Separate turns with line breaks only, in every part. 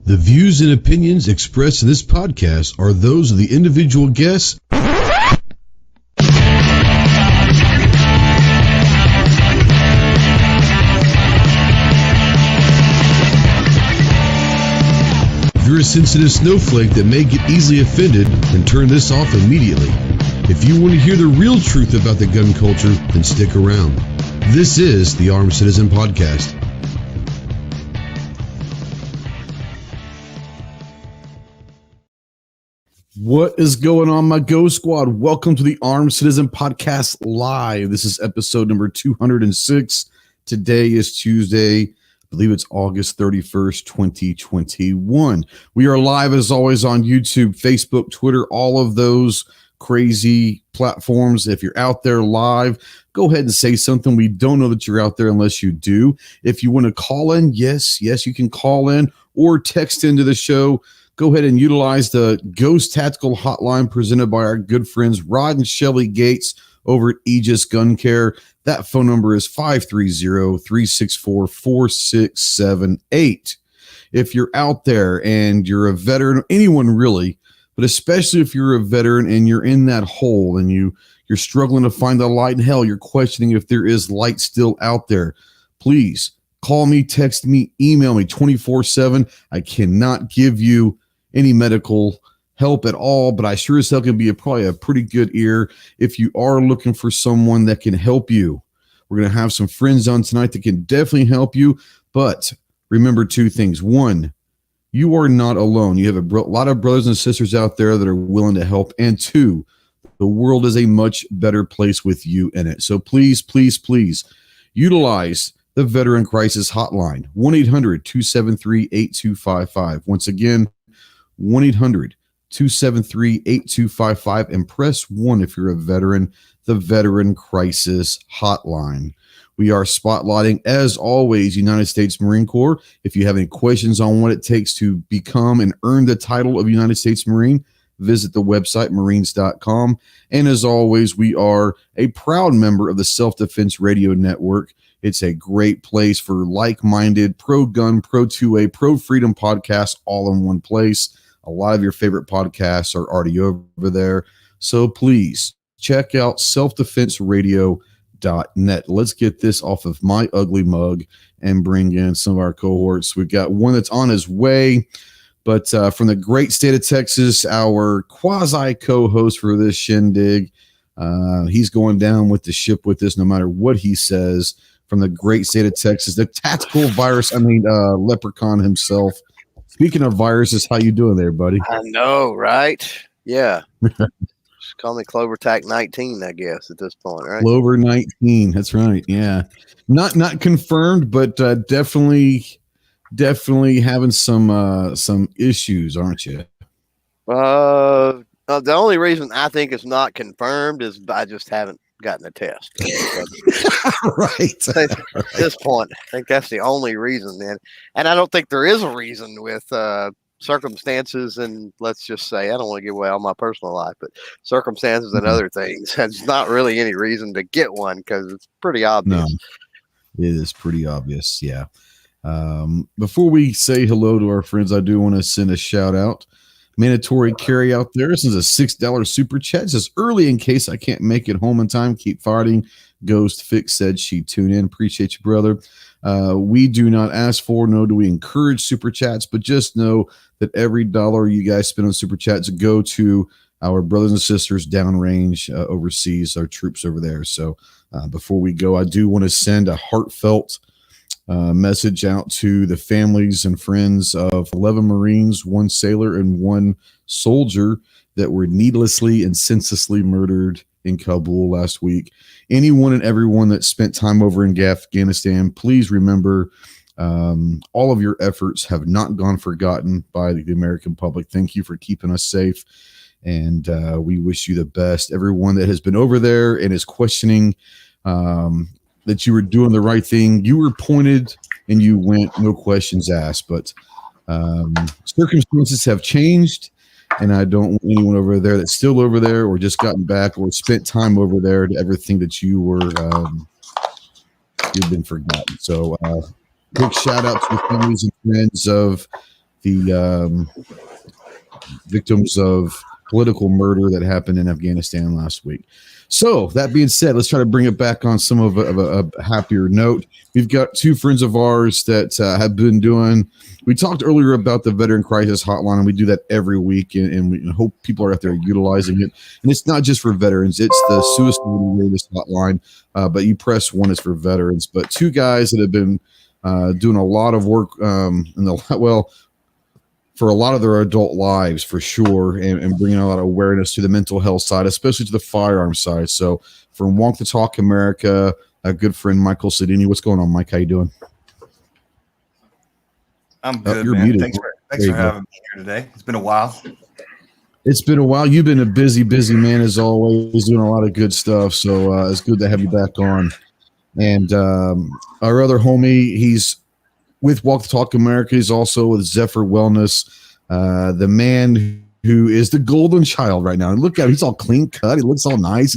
The views and opinions expressed in this podcast are those of the individual guests. If you're a sensitive snowflake that may get easily offended, then turn this off immediately. If you want to hear the real truth about the gun culture, then stick around. This is the Armed Citizen Podcast.
What is going on, my Go Squad? Welcome to the Armed Citizen Podcast Live. This is episode number 206. Today is Tuesday. I believe it's August 31st, 2021. We are live as always on YouTube, Facebook, Twitter, all of those crazy platforms. If you're out there live, go ahead and say something. We don't know that you're out there unless you do. If you want to call in, yes, you can call in or text into the show. Go ahead and utilize the Ghost Tactical Hotline presented by our good friends Rod and Shelly Gates over at Aegis Gun Care. That phone number is 530-364-4678. If you're out there and you're a veteran, anyone really, but especially if you're a veteran and you're in that hole and you're struggling to find the light in hell, you're questioning if there is light still out there, please call me, text me, email me 24/7. I cannot give you any medical help at all, but I sure as hell can be probably a pretty good ear if you are looking for someone that can help you. We're going to have some friends on tonight that can definitely help you, but remember two things. One, you are not alone. You have a lot of brothers and sisters out there that are willing to help. And two, the world is a much better place with you in it. So please, please, please utilize the Veteran Crisis Hotline, 1-800-273-8255. Once again, 1-800-273-8255, and press 1 if you're a veteran, the Veteran Crisis Hotline. We are spotlighting, as always, United States Marine Corps. If you have any questions on what it takes to become and earn the title of United States Marine, visit the website, marines.com. And as always, we are a proud member of the Self-Defense Radio Network. It's a great place for like-minded, pro-gun, pro-2A, pro-freedom podcasts all in one place. A lot of your favorite podcasts are already over there. So please check out selfdefenseradio.net. Let's get this off of my ugly mug and bring in some of our cohorts. We've got one that's on his way, but from the great state of Texas, our quasi-co-host for this shindig, he's going down with the ship with us no matter what he says. From the great state of Texas, the tactical leprechaun himself. Speaking of viruses, how you doing there, buddy?
I know, right? Yeah. Just call me Clover Tac 19, I guess, at this point, right?
Clover 19, that's right. Yeah, not confirmed, but definitely having some issues, aren't you?
The only reason I think it's not confirmed is I just haven't gotten a test.
Right.
At this point, I think that's the only reason. And I don't think there is a reason with circumstances, and let's just say, I don't want to give away all my personal life, but circumstances and other things. There's not really any reason to get one because it's pretty obvious. No,
it is pretty obvious, yeah. Before we say hello to our friends, I do want to send a shout out. Mandatory carry out there. This is a $6 super chat. It says, early in case I can't make it home in time. Keep fighting. Ghost Fix said she'd tune in. Appreciate you, brother. We do not ask for, nor do we encourage super chats, but just know that every dollar you guys spend on super chats go to our brothers and sisters downrange overseas, our troops over there. So before we go, I do want to send a heartfelt message out to the families and friends of 11 Marines, 1 sailor, and 1 soldier that were needlessly and senselessly murdered in Kabul last week. Anyone and everyone that spent time over in Afghanistan, please remember all of your efforts have not gone forgotten by the American public. Thank you for keeping us safe, and we wish you the best. Everyone that has been over there and is questioning that you were doing the right thing, you were pointed and you went, no questions asked. But circumstances have changed, and I don't want anyone over there that's still over there or just gotten back or spent time over there to ever think that you were you've been forgotten. So quick shout out to the families and friends of the victims of political murder that happened in Afghanistan last week. So that being said, let's try to bring it back on some of a happier note. We've got two friends of ours that have been doing. We talked earlier about the Veteran Crisis Hotline, and we do that every week, and we hope people are out there utilizing it. And it's not just for veterans; it's the Suicide Awareness Hotline. But you press 1 is for veterans. But two guys that have been doing a lot of work for a lot of their adult lives, for sure, and bringing a lot of awareness to the mental health side, especially to the firearm side. So from Walk the Talk America, a good friend, Michael Sadini. What's going on, Mike? How you doing?
I'm good, man. Muted. Thanks for having me here today. It's been a while.
It's been a while. You've been a busy man, as always, doing a lot of good stuff. So it's good to have you back on. And our other homie, he's with Walk the Talk America. He's also with Zephyr Wellness, the man who is the golden child right now. And look at him. He's all clean cut. He looks all nice.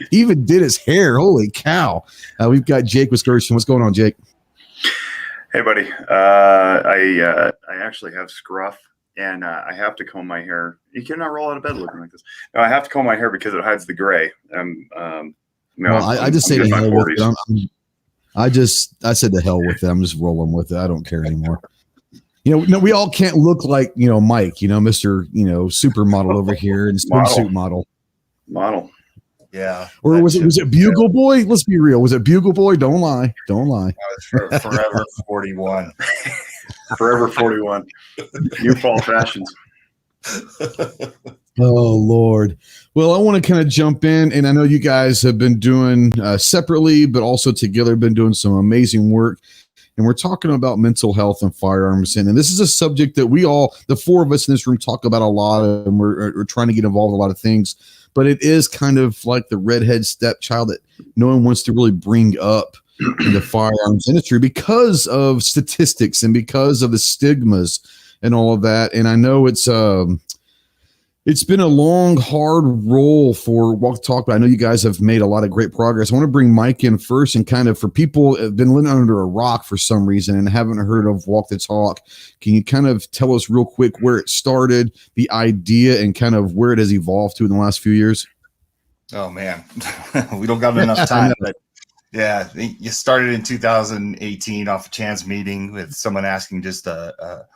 He even did his hair. Holy cow. We've got Jake with Discretion. What's going on, Jake?
Hey, buddy. I actually have scruff, and I have to comb my hair. You cannot roll out of bed looking like this. No, I have to comb my hair because it hides the gray.
I just say to hell with it. I said to hell with it. I'm just rolling with it. I don't care anymore. We all can't look like, Mike, Mr. Supermodel over here and swimsuit model.
Yeah.
Or was it Bugle Boy? Let's be real. Was it Bugle Boy? Don't lie.
Forever 41.
Forever 41. New fall fashions.
Oh, Lord. Well, I want to kind of jump in, and I know you guys have been doing separately, but also together, been doing some amazing work. And we're talking about mental health and firearms. And this is a subject that we all, the four of us in this room, talk about a lot, and we're trying to get involved in a lot of things. But it is kind of like the redhead stepchild that no one wants to really bring up in the firearms industry because of statistics and because of the stigmas and all of that. And I know it's been a long, hard roll for Walk the Talk, but I know you guys have made a lot of great progress. I want to bring Mike in first, and kind of for people who have been living under a rock for some reason and haven't heard of Walk the Talk, can you kind of tell us real quick where it started, the idea, and kind of where it has evolved to in the last few years?
Oh, man. We don't got enough time, but yeah, you started in 2018 off a chance meeting with someone asking just a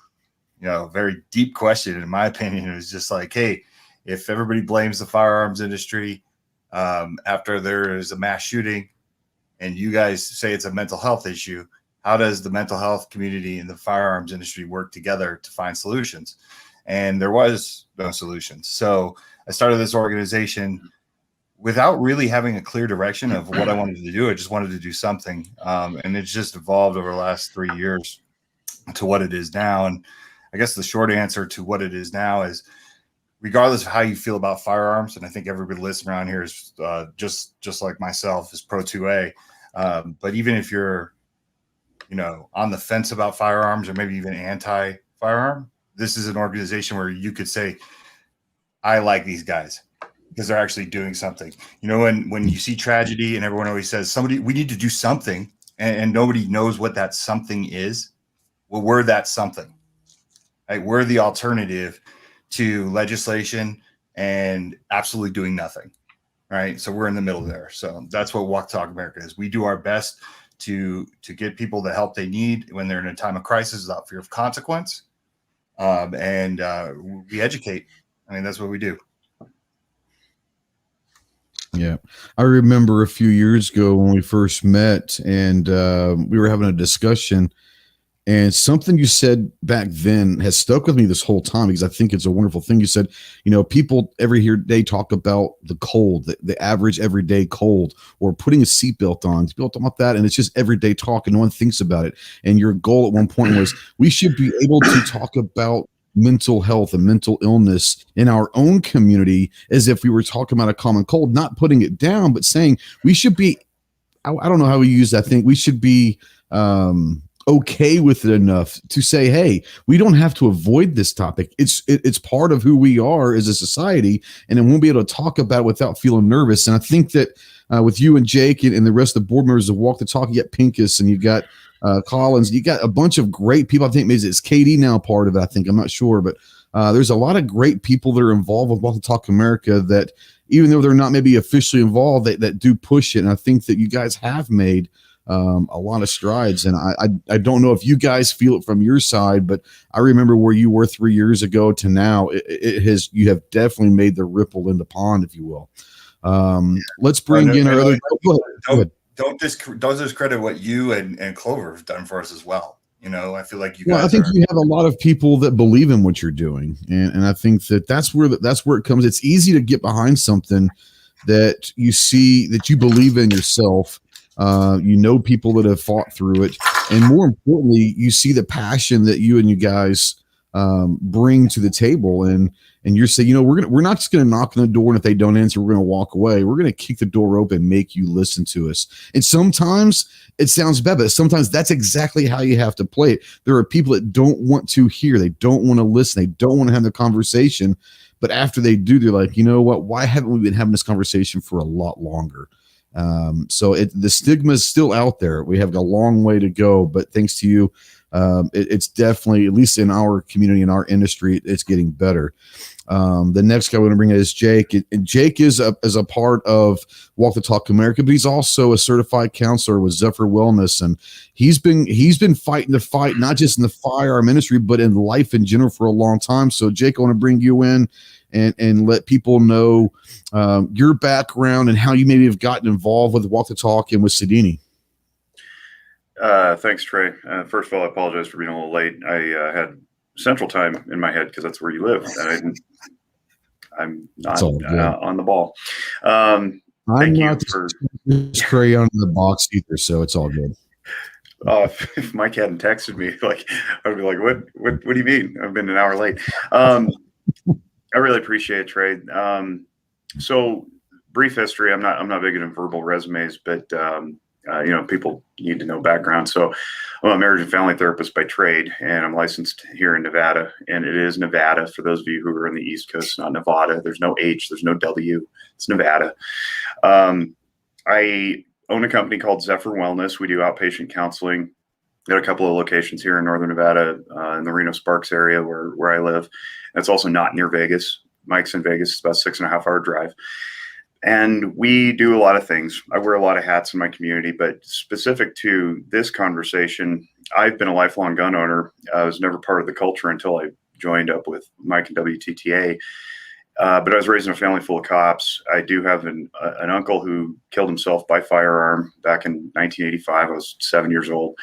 very deep question. In my opinion, it was just like, hey, if everybody blames the firearms industry after there is a mass shooting and you guys say it's a mental health issue, how does the mental health community and the firearms industry work together to find solutions? And there was no solutions. So I started this organization without really having a clear direction of what I wanted to do. I just wanted to do something. And it's just evolved over the last 3 years to what it is now. And I guess the short answer to what it is now is, regardless of how you feel about firearms, and I think everybody listening around here is just like myself, is pro 2A. But even if you're, on the fence about firearms or maybe even anti-firearm, this is an organization where you could say, I like these guys because they're actually doing something. When you see tragedy and everyone always says, we need to do something, and nobody knows what that something is. Well, we're that something. Right? We're the alternative to legislation and absolutely doing nothing. Right. So we're in the middle there. So that's what Walk Talk America is. We do our best to get people the help they need when they're in a time of crisis without fear of consequence. And we educate. I mean, that's what we do.
Yeah. I remember a few years ago when we first met, and we were having a discussion. And something you said back then has stuck with me this whole time, because I think it's a wonderful thing. You said, people every day talk about the cold, the average everyday cold, or putting a seatbelt on. People talk about that, and it's just everyday talk, and no one thinks about it. And your goal at one point was, we should be able to talk about mental health and mental illness in our own community as if we were talking about a common cold, not putting it down, but saying we should be, I don't know how we use that thing. We should be okay with it enough to say, hey, we don't have to avoid this topic. It's part of who we are as a society, and then we'll be able to talk about it without feeling nervous. And I think that with you and Jake and the rest of the board members of Walk the Talk, you got Pincus and you got Collins, you got a bunch of great people. I think maybe it's Katie now part of it. I think, I'm not sure, but there's a lot of great people that are involved with Walk the Talk America that, even though they're not maybe officially involved, that do push it. And I think that you guys have made a lot of strides. And I don't know if you guys feel it from your side, but I remember where you were 3 years ago to now. You have definitely made the ripple in the pond, if you will. Let's bring in our other.
Don't discredit what you and Clover have done for us as well. I feel like you guys.
Well, I think you have a lot of people that believe in what you're doing, and I think that's where it comes. It's easy to get behind something that you see that you believe in yourself. People that have fought through it, and more importantly, you see the passion that you guys bring to the table, and you're saying, we're not just going to knock on the door, and if they don't answer, we're going to walk away. We're going to kick the door open, make you listen to us. And sometimes it sounds bad, but sometimes that's exactly how you have to play it. There are people that don't want to hear, they don't want to listen, they don't want to have the conversation, but after they do, they're like, you know what? Why haven't we been having this conversation for a lot longer? So the stigma is still out there. We have a long way to go, but thanks to you, it's definitely, at least in our community, in our industry, it's getting better. The next guy we're going to bring in is Jake. And Jake is a part of Walk the Talk America, but he's also a certified counselor with Zephyr Wellness, and he's been fighting the fight, not just in the firearm industry, but in life in general for a long time. So Jake, I want to bring you in and let people know your background and how you maybe have gotten involved with Walk the Talk and with Sadini.
Thanks, Trey. First of all, I apologize for being a little late. I had Central Time in my head because that's where you live. I'm not on the ball.
I'm not Trey on the box either, so it's all good.
If Mike hadn't texted me, I'd be like, what do you mean? I've been an hour late. I really appreciate it, Trey. So brief history. I'm not big into verbal resumes, but people need to know background. So I'm a marriage and family therapist by trade, and I'm licensed here in Nevada. And it is Nevada for those of you who are in the East Coast, not Nevada. There's no H, there's no W. It's Nevada. I own a company called Zephyr Wellness. We do outpatient counseling. Got a couple of locations here in Northern Nevada, in the Reno Sparks area where I live. It's also not near Vegas. Mike's in Vegas. It's about 6.5 hour drive. And we do a lot of things. I wear a lot of hats in my community, but specific to this conversation, I've been a lifelong gun owner. I was never part of the culture until I joined up with Mike and WTTA. But I was raised in a family full of cops. I do have an uncle who killed himself by firearm back in 1985. I was 7 years old.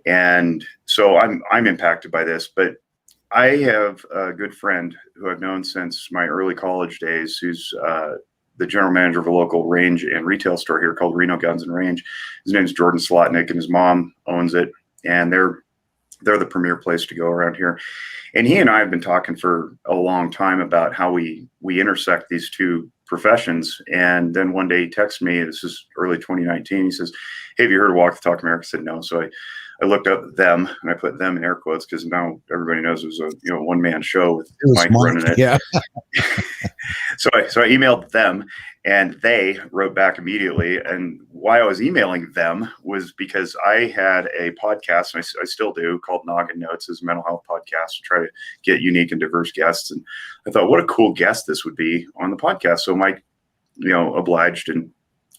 And so I'm impacted by this, but I have a good friend who I've known since my early college days, who's the general manager of a local range and retail store here called Reno Guns and Range. His name's Jordan Slotnick, and his mom owns it, and they're the premier place to go around here. And he and I have been talking for a long time about how we intersect these two professions. And then one day he texted me, this is early 2019, he says, "Hey, have you heard of Walk the Talk America?" I said, "No." So I looked up them, and I put them in air quotes because now everybody knows it was a one-man show with Mike running it.
Yeah.
So I emailed them, and they wrote back immediately. And why I was emailing them was because I had a podcast, and I still do, called Noggin Notes. It's a mental health podcast to try to get unique and diverse guests. And I thought, what a cool guest this would be on the podcast. So Mike, obliged, and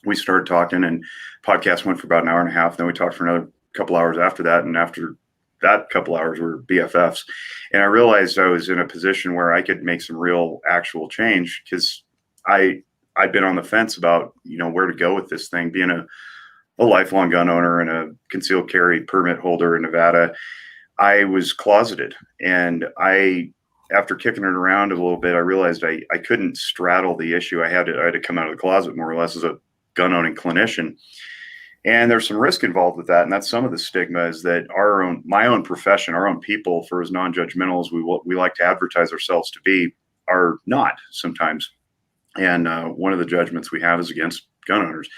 we started talking, and podcast went for about an hour and a half. Then we talked for another couple hours after that, and after that couple hours we were BFFs. And I realized I was in a position where I could make some real actual change, because I've been on the fence about where to go with this thing. Being a lifelong gun owner and a concealed carry permit holder in Nevada, I was closeted, and after kicking it around a little bit, I realized I couldn't straddle the issue. I had to come out of the closet more or less as a gun owning clinician. And there's some risk involved with that. And that's some of the stigma, is that my own profession, our own people, for as non-judgmental as we like to advertise ourselves to be, are not sometimes. And one of the judgments we have is against gun owners.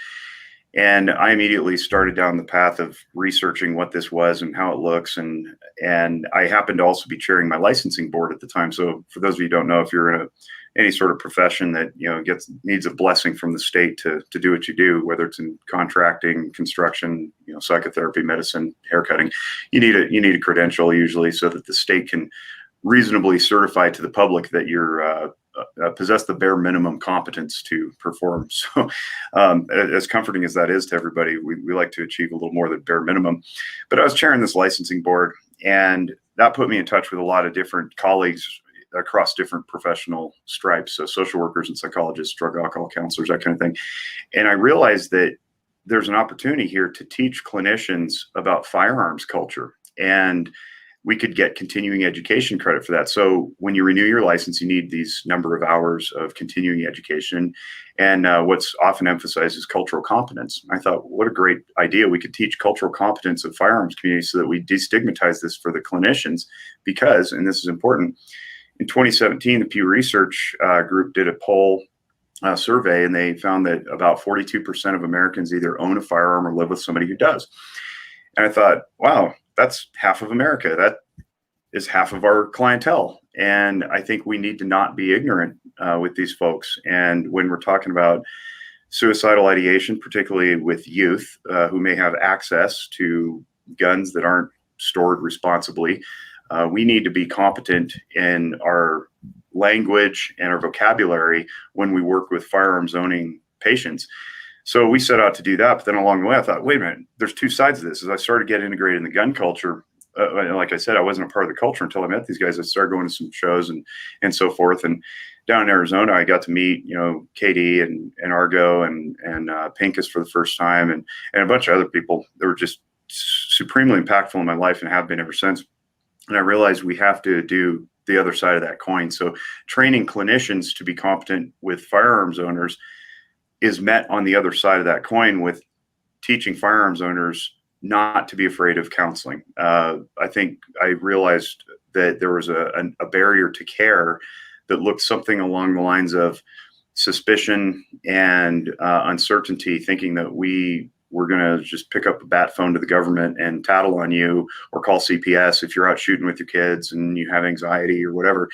And I immediately started down the path of researching what this was and how it looks. And I happened to also be chairing my licensing board at the time. So for those of you who don't know, if you're in any sort of profession that, you know, needs a blessing from the state to do what you do, whether it's in contracting, construction, you know, psychotherapy, medicine, haircutting, you need a credential usually so that the state can reasonably certify to the public that you're possess the bare minimum competence to perform. So as comforting as that is to everybody, we like to achieve a little more than bare minimum. But I was chairing this licensing board, and that put me in touch with a lot of different colleagues across different professional stripes. So social workers and psychologists, drug alcohol counselors, that kind of thing. And I realized that there's an opportunity here to teach clinicians about firearms culture, and we could get continuing education credit for that. So when you renew your license, you need these number of hours of continuing education. And what's often emphasized is cultural competence. I thought, what a great idea. We could teach cultural competence of firearms communities so that we destigmatize this for the clinicians because, and this is important, in 2017, the Pew Research Group did a poll survey, and they found that about 42% of Americans either own a firearm or live with somebody who does. And I thought, wow, that's half of America. That is half of our clientele. And I think we need to not be ignorant with these folks. And when we're talking about suicidal ideation, particularly with youth who may have access to guns that aren't stored responsibly, we need to be competent in our language and our vocabulary when we work with firearms owning patients. So we set out to do that. But then along the way, I thought, wait a minute, there's two sides of this. As I started getting integrated in the gun culture, like I said, I wasn't a part of the culture until I met these guys. I started going to some shows and so forth. And down in Arizona, I got to meet, you know, KD and Argo and Pincus for the first time and a bunch of other people that were just supremely impactful in my life and have been ever since. And I realized we have to do the other side of that coin. So training clinicians to be competent with firearms owners is met on the other side of that coin with teaching firearms owners not to be afraid of counseling. I think I realized that there was a barrier to care that looked something along the lines of suspicion and uncertainty, thinking that we were going to just pick up a bat phone to the government and tattle on you or call CPS if you're out shooting with your kids and you have anxiety or whatever.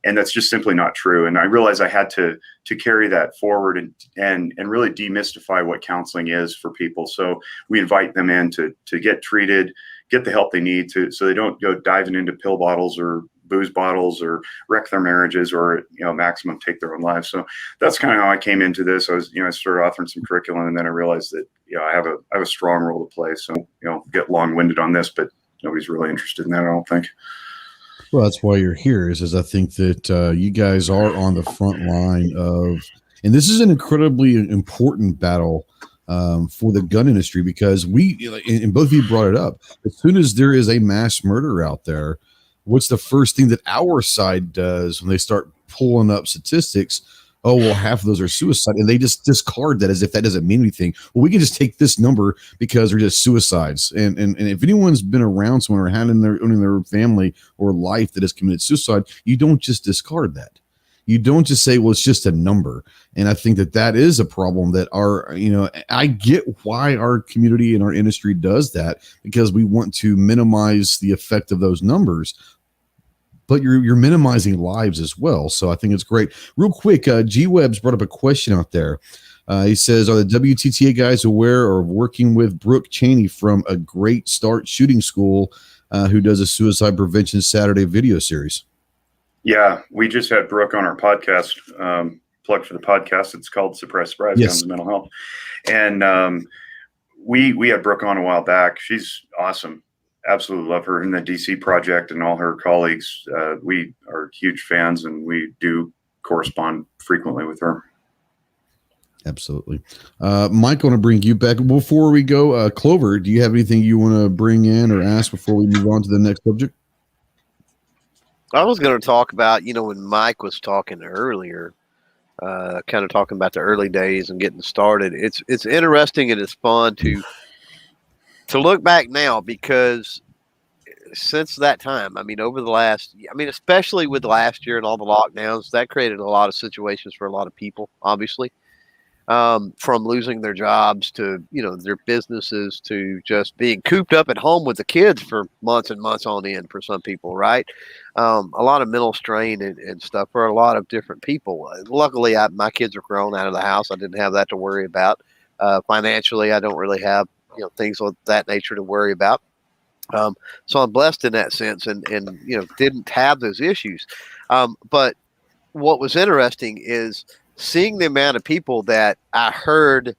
And that's just simply not true. And I realized I had to carry that forward and really demystify what counseling is for people. So we invite them in to get treated, get the help they need so they don't go diving into pill bottles or booze bottles or wreck their marriages or, you know, maximum take their own lives. So that's kind of how I came into this. I started authoring some curriculum, and then I realized that, you know, I have a strong role to play. So, you know, get long-winded on this, but nobody's really interested in that, I don't think.
Well, that's why you're here. Is I think that you guys are on the front line of, and this is an incredibly important battle for the gun industry, because and both of you brought it up. As soon as there is a mass murder out there, what's the first thing that our side does when they start pulling up statistics? Oh, well, half of those are suicide, and they just discard that as if that doesn't mean anything. Well, we can just take this number because they're just suicides. And if anyone's been around someone or had in their family or life that has committed suicide, you don't just discard that. You don't just say, well, it's just a number. And I think that is a problem that I get why our community and our industry does that, because we want to minimize the effect of those numbers. But you're minimizing lives as well. So I think it's great. Real quick, G-Web's brought up a question out there. He says, are the WTTA guys aware or working with Brooke Cheney from A Great Start Shooting School, who does a suicide prevention Saturday video series?
Yeah, we just had Brooke on our podcast, plug for the podcast. It's called Suppress Surprise,
Yes.
Guns and Mental Health. And we had Brooke on a while back. She's awesome. Absolutely love her and the DC project and all her colleagues. We are huge fans, and we do correspond frequently with her.
Absolutely. Mike, I want to bring you back. Before we go, Clover, do you have anything you want to bring in or ask before we move on to the next subject?
I was going to talk about, when Mike was talking earlier, kind of talking about the early days and getting started. It's interesting and it's fun to look back now, because since that time, over the last, especially with last year and all the lockdowns, that created a lot of situations for a lot of people, obviously. from losing their jobs to, their businesses to just being cooped up at home with the kids for months and months on end for some people, right? A lot of mental strain and stuff for a lot of different people. Luckily, my kids are grown out of the house. I didn't have that to worry about. Financially, I don't really have, things of that nature to worry about. So I'm blessed in that sense and didn't have those issues. But what was interesting is seeing the amount of people that I heard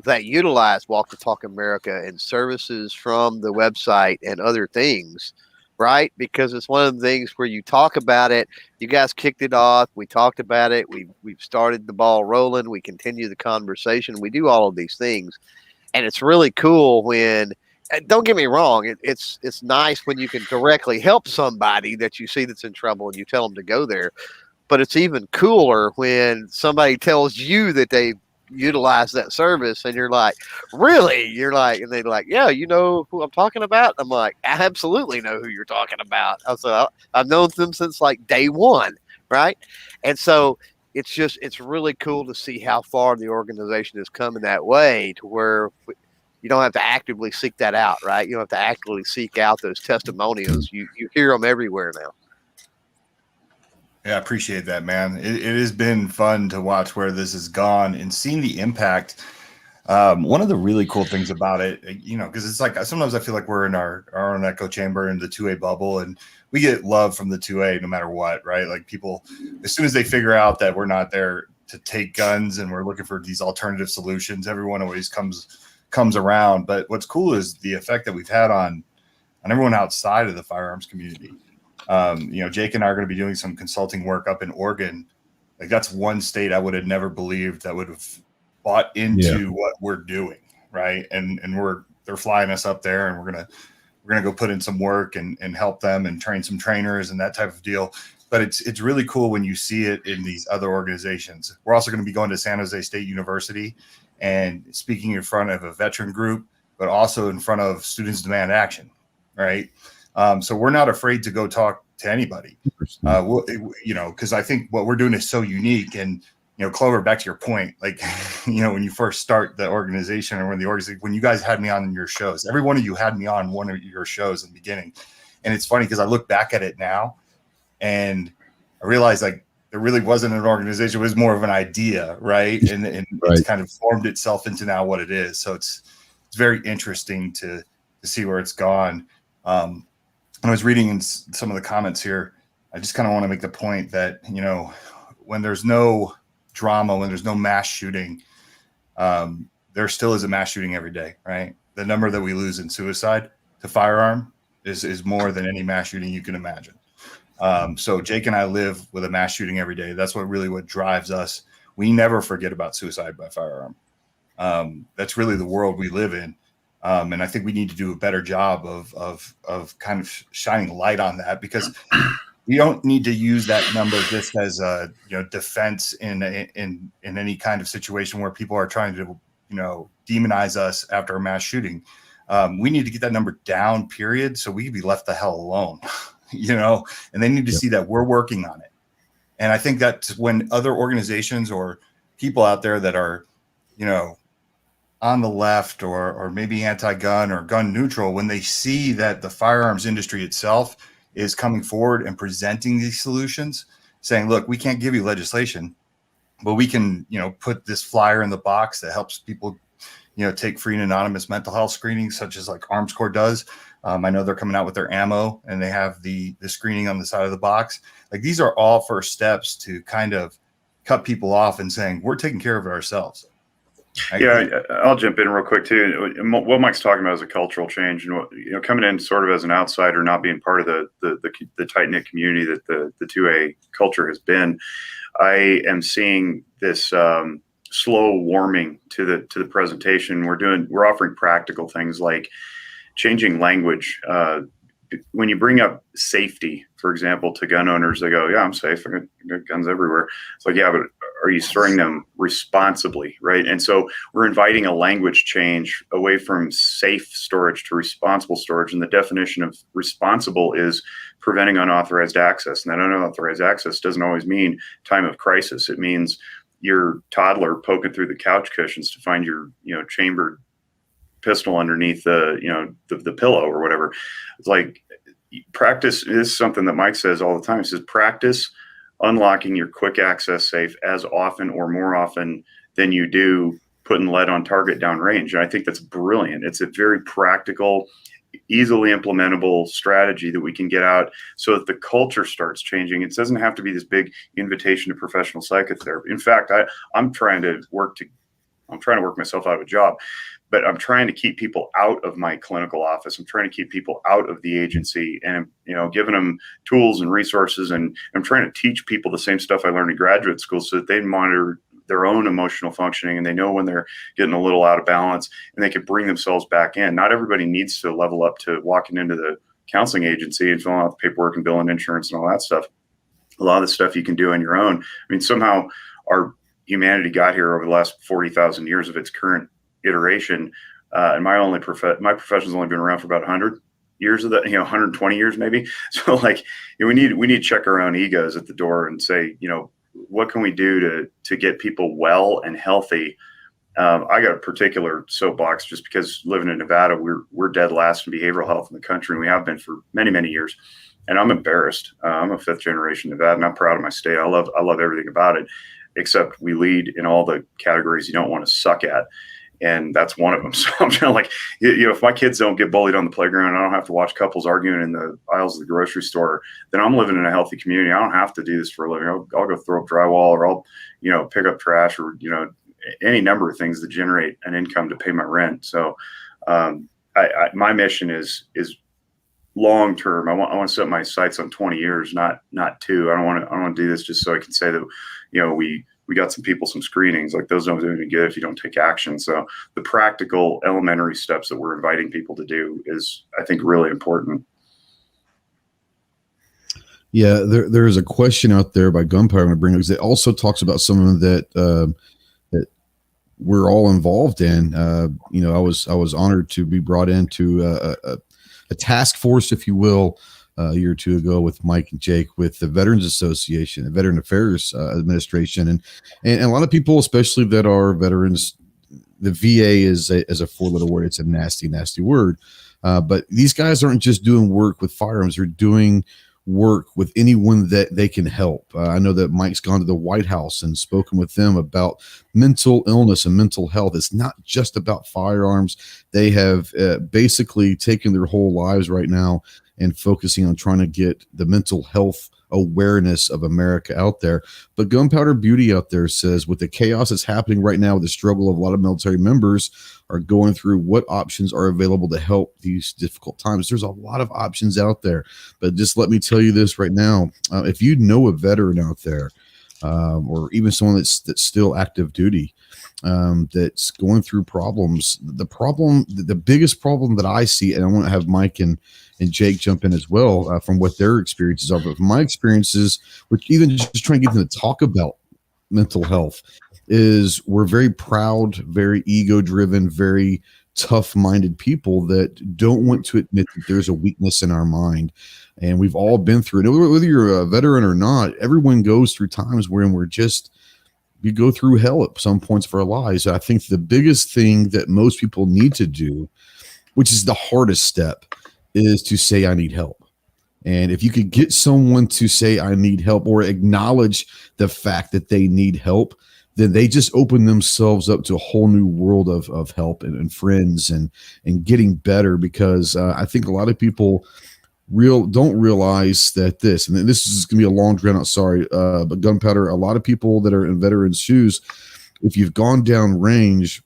that utilize Walk the Talk America and services from the website and other things, right? Because it's one of the things where you talk about it. You guys kicked it off. We talked about it. We've started the ball rolling. We continue the conversation. We do all of these things. And it's really cool when, don't get me wrong, it's nice when you can directly help somebody that you see that's in trouble and you tell them to go there. But it's even cooler when somebody tells you that they utilize that service and you're like, really? You're like, and they're like, yeah, you know who I'm talking about? I'm like, I absolutely know who you're talking about. I've known them since like day one, right? And so it's really cool to see how far the organization has come in that way to where you don't have to actively seek that out, right? You don't have to actively seek out those testimonials. You hear them everywhere now.
Yeah, I appreciate that, man. It has been fun to watch where this has gone and seeing the impact. One of the really cool things about it, because it's like sometimes I feel like we're in our own echo chamber in the 2A bubble, and we get love from the 2A no matter what, right? Like people, as soon as they figure out that we're not there to take guns and we're looking for these alternative solutions, everyone always comes around. But what's cool is the effect that we've had on everyone outside of the firearms community. Jake and I are going to be doing some consulting work up in Oregon. Like that's one state I would have never believed that would have bought into what we're doing, right? And they're flying us up there, and we're gonna go put in some work and help them and train some trainers and that type of deal. But it's really cool when you see it in these other organizations. We're also going to be going to San Jose State University and speaking in front of a veteran group, but also in front of Students Demand Action, right? So we're not afraid to go talk to anybody, because I think what we're doing is so unique. And, Clover, back to your point, like, when you first start the organization or when you guys had me on your shows, every one of you had me on one of your shows in the beginning. And it's funny because I look back at it now and I realize like there really wasn't an organization. It was more of an idea, right? And it's kind of formed itself into now what it is. So it's very interesting to see where it's gone. I was reading in some of the comments here. I just kind of want to make the point that, when there's no drama, when there's no mass shooting, there still is a mass shooting every day, right? The number that we lose in suicide to firearm is more than any mass shooting you can imagine. So Jake and I live with a mass shooting every day. That's what drives us. We never forget about suicide by firearm. That's really the world we live in. And I think we need to do a better job of kind of shining light on that, because we don't need to use that number just as a defense in any kind of situation where people are trying to demonize us after a mass shooting. We need to get that number down, period, so we can be left the hell alone. And they need to see that we're working on it. And I think that's when other organizations or people out there that are on the left or maybe anti-gun or gun neutral, when they see that the firearms industry itself is coming forward and presenting these solutions, saying, look, we can't give you legislation, but we can, put this flyer in the box that helps people, take free and anonymous mental health screenings, such as like Arms Corps does. I know they're coming out with their ammo and they have the screening on the side of the box. Like these are all first steps to kind of cut people off and saying, we're taking care of it ourselves.
I'll jump in real quick too. What Mike's talking about is a cultural change, and coming in sort of as an outsider, not being part of the tight knit community that the 2A culture has been. I am seeing this slow warming to the presentation. We're offering practical things like changing language. When you bring up safety, for example, to gun owners, they go, yeah, I'm safe. I got guns everywhere. It's like, yeah, but are you storing them responsibly, right? And so we're inviting a language change away from safe storage to responsible storage. And the definition of responsible is preventing unauthorized access. And that unauthorized access doesn't always mean time of crisis. It means your toddler poking through the couch cushions to find your, chambered pistol underneath the pillow or whatever. It's like, practice is something that Mike says all the time. He says, practice unlocking your quick access safe as often or more often than you do putting lead on target downrange. And I think that's brilliant. It's a very practical, easily implementable strategy that we can get out so that the culture starts changing. It doesn't have to be this big invitation to professional psychotherapy. In fact, I'm trying to work myself out of a job, but I'm trying to keep people out of my clinical office. I'm trying to keep people out of the agency, and giving them tools and resources. And I'm trying to teach people the same stuff I learned in graduate school so that they monitor their own emotional functioning, and they know when they're getting a little out of balance, and they can bring themselves back in. Not everybody needs to level up to walking into the counseling agency and filling out the paperwork and billing insurance and all that stuff. A lot of the stuff you can do on your own. I mean, somehow our humanity got here over the last 40,000 years of its current iteration. And my profession's only been around for about 100 years of that, 120 years maybe. So like, we need to check our own egos at the door and say, what can we do to get people well and healthy? I got a particular soapbox just because living in Nevada, we're dead last in behavioral health in the country, and we have been for many, many years. And I'm embarrassed. I'm a 5th generation Nevada, and I'm proud of my state. I love everything about it, except we lead in all the categories you don't want to suck at. And that's one of them. So I'm trying to, like, if my kids don't get bullied on the playground, I don't have to watch couples arguing in the aisles of the grocery store, then I'm living in a healthy community. I don't have to do this for a living. I'll go throw up drywall, or I'll, pick up trash, or, any number of things that generate an income to pay my rent. So my mission is long term. I want to set my sights on 20 years, not 2. I don't want to do this just so I can say that, we got some people, some screenings. Like, those don't do any good if you don't take action. So the practical elementary steps that we're inviting people to do is, I think, really important.
Yeah, there is a question out there by Gunpowder I'm going to bring up, because it also talks about something that that we're all involved in. I was honored to be brought into a task force, if you will, a year or 2 ago with Mike and Jake with the Veterans Association, the Veteran Affairs Administration, and a lot of people, especially that are veterans, the VA is a 4-letter word. It's a nasty, nasty word. But these guys aren't just doing work with firearms; they're doing work with anyone that they can help. I know that Mike's gone to the White House and spoken with them about mental illness and mental health. It's not just about firearms. They have basically taken their whole lives right now and focusing on trying to get the mental health awareness of America out there. But Gunpowder Beauty out there says, with the chaos that's happening right now, with the struggle of a lot of military members are going through, what options are available to help these difficult times? There's a lot of options out there, but just let me tell you this right now. If you know a veteran out there, or even someone that's still active duty, that's going through problems, the biggest problem that I see, and I want to have Mike and Jake jump in as well, from what their experiences are. But from my experiences, which even just trying to get them to talk about mental health, is we're very proud, very ego-driven, very tough-minded people that don't want to admit that there's a weakness in our mind. And we've all been through it. Whether you're a veteran or not, everyone goes through times when we go through hell at some points of our lives. I think the biggest thing that most people need to do, which is the hardest step, is to say, I need help. And if you could get someone to say, I need help, or acknowledge the fact that they need help, then they just open themselves up to a whole new world of help and friends and getting better. Because I think a lot of people don't realize that this is going to be a long drawn out, but Gunpowder, a lot of people that are in veterans' shoes, if you've gone down range,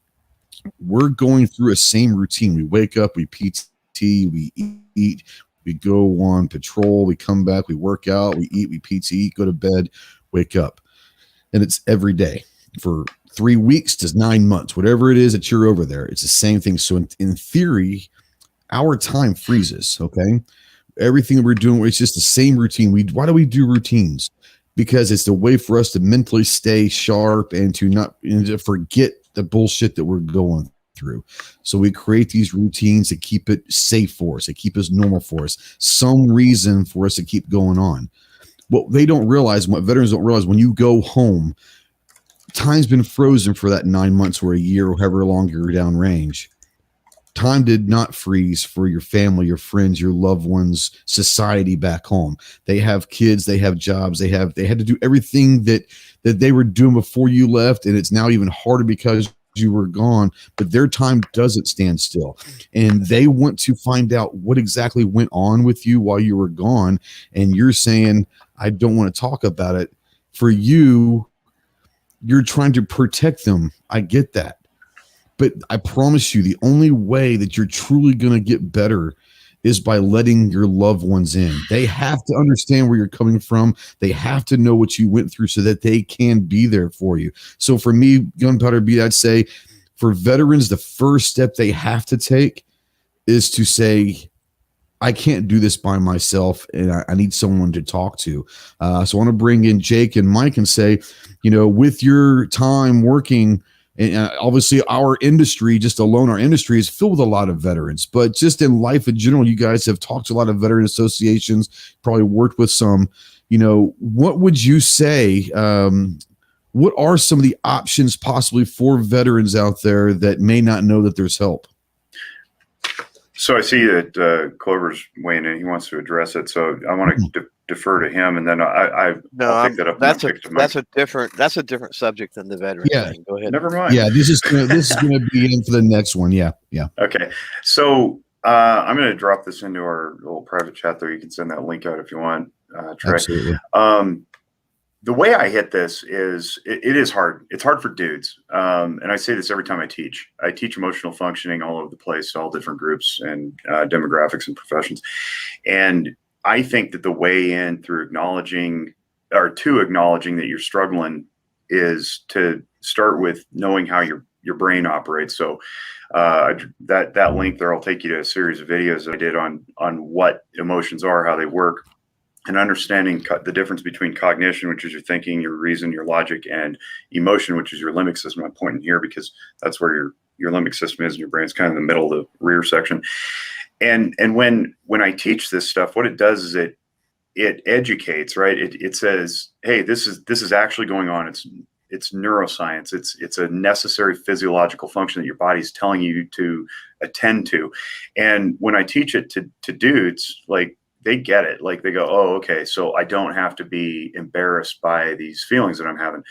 we're going through a same routine. We wake up, we PT, we eat, we go on patrol, we come back, we work out, we eat, we PT, go to bed, wake up. And it's every day for 3 weeks to 9 months, whatever it is that you're over there. It's the same thing. So in theory, our time freezes, okay? Everything that we're doing, it's just the same routine. Why do we do routines? Because it's the way for us to mentally stay sharp and to forget the bullshit that we're going through. So we create these routines to keep it safe for us, to keep us normal for us, some reason for us to keep going on. What they don't realize, what veterans don't realize, when you go home, time's been frozen for that 9 months or a year or however long you're down range. Time did not freeze for your family, your friends, your loved ones, society back home. They have kids, they have jobs, they had to do everything that they were doing before you left, and it's now even harder because you were gone. But their time doesn't stand still, and they want to find out what exactly went on with you while you were gone. And you're saying, I don't want to talk about it. For you, you're trying to protect them. I get that. But I promise you, the only way that you're truly going to get better is by letting your loved ones in. They have to understand where you're coming from. They have to know what you went through so that they can be there for you. So for me, Gunpowder Beat, I'd say for veterans, the first step they have to take is to say, I can't do this by myself, and I need someone to talk to. So I want to bring in Jake and Mike and say, with your time working, and obviously our industry, just alone, our industry is filled with a lot of veterans, but just in life in general, you guys have talked to a lot of veteran associations, probably worked with some. What would you say? What are some of the options possibly for veterans out there that may not know that there's help?
So I see that Clover's weighing in. He wants to address it. So I want to defer to him, and then I'll pick that up. That's
a different subject than the veteran thing. Go ahead.
Never mind.
Yeah, this is gonna be in for the next one. Yeah.
Okay. So I'm going to drop this into our little private chat there. You can send that link out if you want, Trey.
Absolutely.
The way I hit this is it is hard. It's hard for dudes. And I say this every time I teach. I teach emotional functioning all over the place, all different groups and demographics and professions. And I think that the way in through acknowledging that you're struggling is to start with knowing how your brain operates. So that link there, I'll take you to a series of videos that I did on what emotions are, how they work, and understanding the difference between cognition, which is your thinking, your reason, your logic, and emotion, which is your limbic system. I'm pointing here because that's where your limbic system is in your brain. It's kind of in the middle of the rear section. And when I teach this stuff, what it does is it educates, right? It says, hey, this is actually going on. It's neuroscience. It's a necessary physiological function that your body's telling you to attend to. And when I teach it to dudes, like, they get it. Like, they go, oh, okay, so I don't have to be embarrassed by these feelings that I'm having.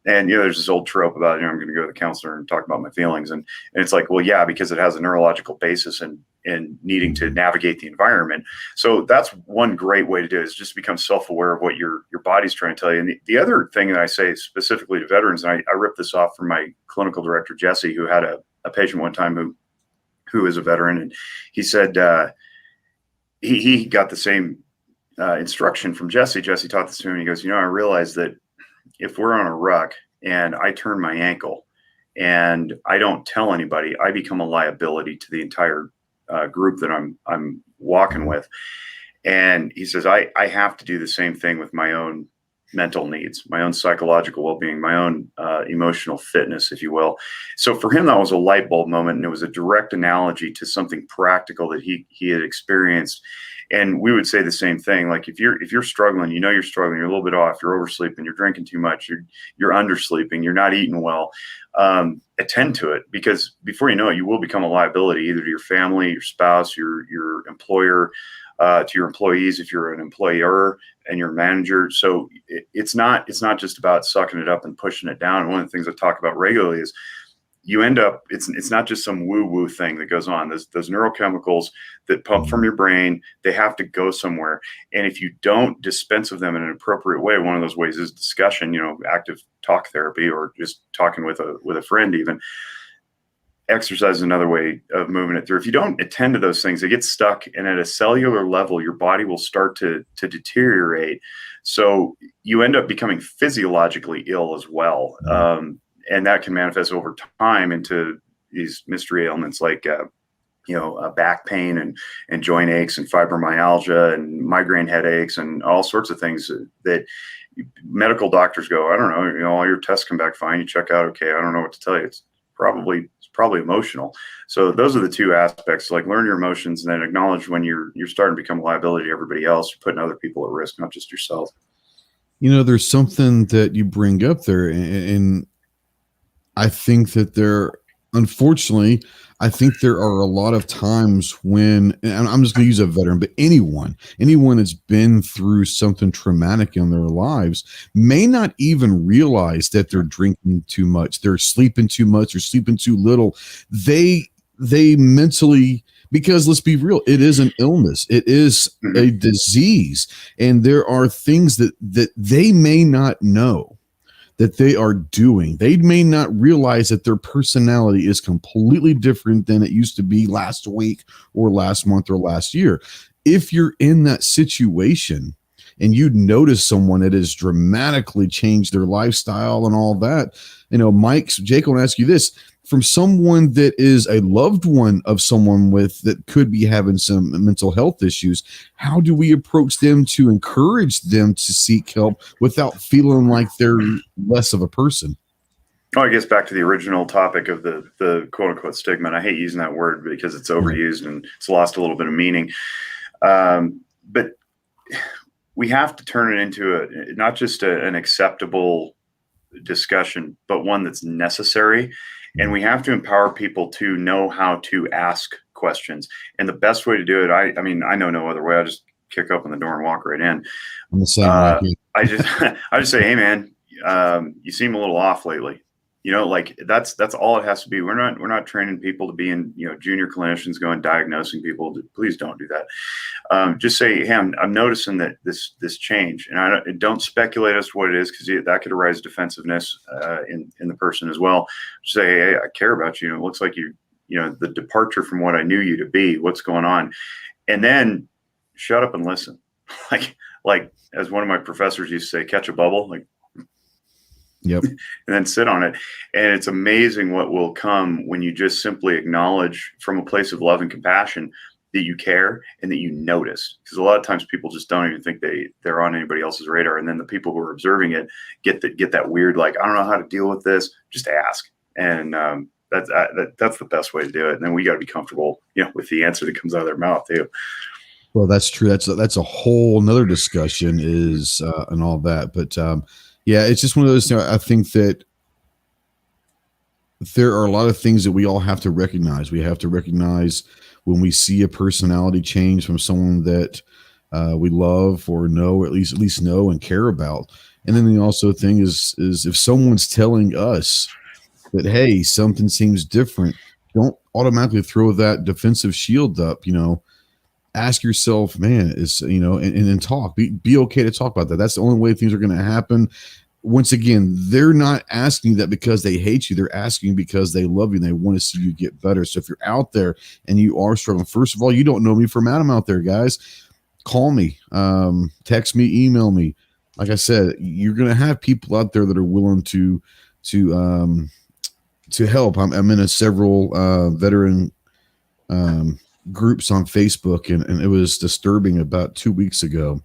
And, there's this old trope about, I'm going to go to the counselor and talk about my feelings. And it's like, well, yeah, because it has a neurological basis in needing to navigate the environment. So that's one great way to do it, is just become self-aware of what your body's trying to tell you. And the other thing that I say specifically to veterans, and I ripped this off from my clinical director, Jesse, who had a patient one time who is a veteran. And he said, he got the same instruction from Jesse. Jesse taught this to him. He goes, I realized that if we're on a ruck and I turn my ankle and I don't tell anybody, I become a liability to the entire group that I'm walking with. And he says, I have to do the same thing with my own mental needs, my own psychological well-being, my own emotional fitness, if you will. So for him, that was a light bulb moment, and it was a direct analogy to something practical that he had experienced. And we would say the same thing. Like, if you're struggling, you're struggling, you're a little bit off, you're oversleeping, you're drinking too much, you're undersleeping, you're not eating well, attend to it, because before you know it, you will become a liability either to your family, your spouse, your employer, to your employees if you're an employer, and your manager. So it's not just about sucking it up and pushing it down. And one of the things I talk about regularly is you end up, it's not just some woo-woo thing that goes on. Those neurochemicals that pump from your brain, they have to go somewhere. And if you don't dispense of them in an appropriate way, one of those ways is discussion, active talk therapy, or just talking with a friend even. Exercise is another way of moving it through. If you don't attend to those things, they get stuck, and at a cellular level, your body will start to deteriorate. So you end up becoming physiologically ill as well. And that can manifest over time into these mystery ailments like, back pain and joint aches and fibromyalgia and migraine headaches and all sorts of things that medical doctors go, I don't know, all your tests come back fine. You check out, okay, I don't know what to tell you. It's probably emotional. So those are the two aspects, like learn your emotions and then acknowledge when you're starting to become a liability to everybody else. You're putting other people at risk, not just yourself.
There's something that you bring up there, and I think that unfortunately, I think there are a lot of times when, and I'm just going to use a veteran, but anyone that's been through something traumatic in their lives may not even realize that they're drinking too much, they're sleeping too much, or sleeping too little. They mentally, because let's be real, it is an illness, it is a disease, and there are things that they may not know that they are doing. They may not realize that their personality is completely different than it used to be last week or last month or last year. If you're in that situation and you notice someone that has dramatically changed their lifestyle and all that, Jake, I want to ask you this. From someone that is a loved one of someone that could be having some mental health issues, how do we approach them to encourage them to seek help without feeling like they're less of a person?
Oh, I guess back to the original topic of the quote unquote stigma. And I hate using that word because it's overused and it's lost a little bit of meaning. But we have to turn it into not just an acceptable discussion, but one that's necessary. And we have to empower people to know how to ask questions. And the best way to do it, I mean, I know no other way. I just kick open the door and walk right in.
I'm the same way.
I just say, hey man, you seem a little off lately. Like that's all it has to be. We're not training people to be in, junior clinicians going diagnosing people. Please don't do that. Just say, hey, I'm noticing that this change, and I don't speculate as to what it is, because that could arise defensiveness in the person as well. Just say, hey, I care about you. It looks like the departure from what I knew you to be. What's going on? And then shut up and listen. like as one of my professors used to say, catch a bubble. Like.
Yep.
And then sit on it. And it's amazing what will come when you just simply acknowledge from a place of love and compassion that you care and that you notice. Because a lot of times people just don't even think they're on anybody else's radar. And then the people who are observing it get that weird, like, I don't know how to deal with this. Just ask. And that's the best way to do it. And then we got to be comfortable, with the answer that comes out of their mouth too.
Well, that's true. That's a whole nother discussion and all that. But yeah, it's just one of those things. I think that there are a lot of things that we all have to recognize. We have to recognize when we see a personality change from someone that we love or know, or at least know and care about. And then the also thing is if someone's telling us that, hey, something seems different, don't automatically throw that defensive shield up. Ask yourself, man, and talk. Be okay to talk about that. That's the only way things are going to happen. Once again, they're not asking that because they hate you. They're asking because they love you and they want to see you get better. So if you're out there and you are struggling, first of all, you don't know me from Adam out there, guys. Call me, text me, email me. Like I said, you're going to have people out there that are willing to help. I'm in several veteran groups on Facebook, and it was disturbing. About 2 weeks ago,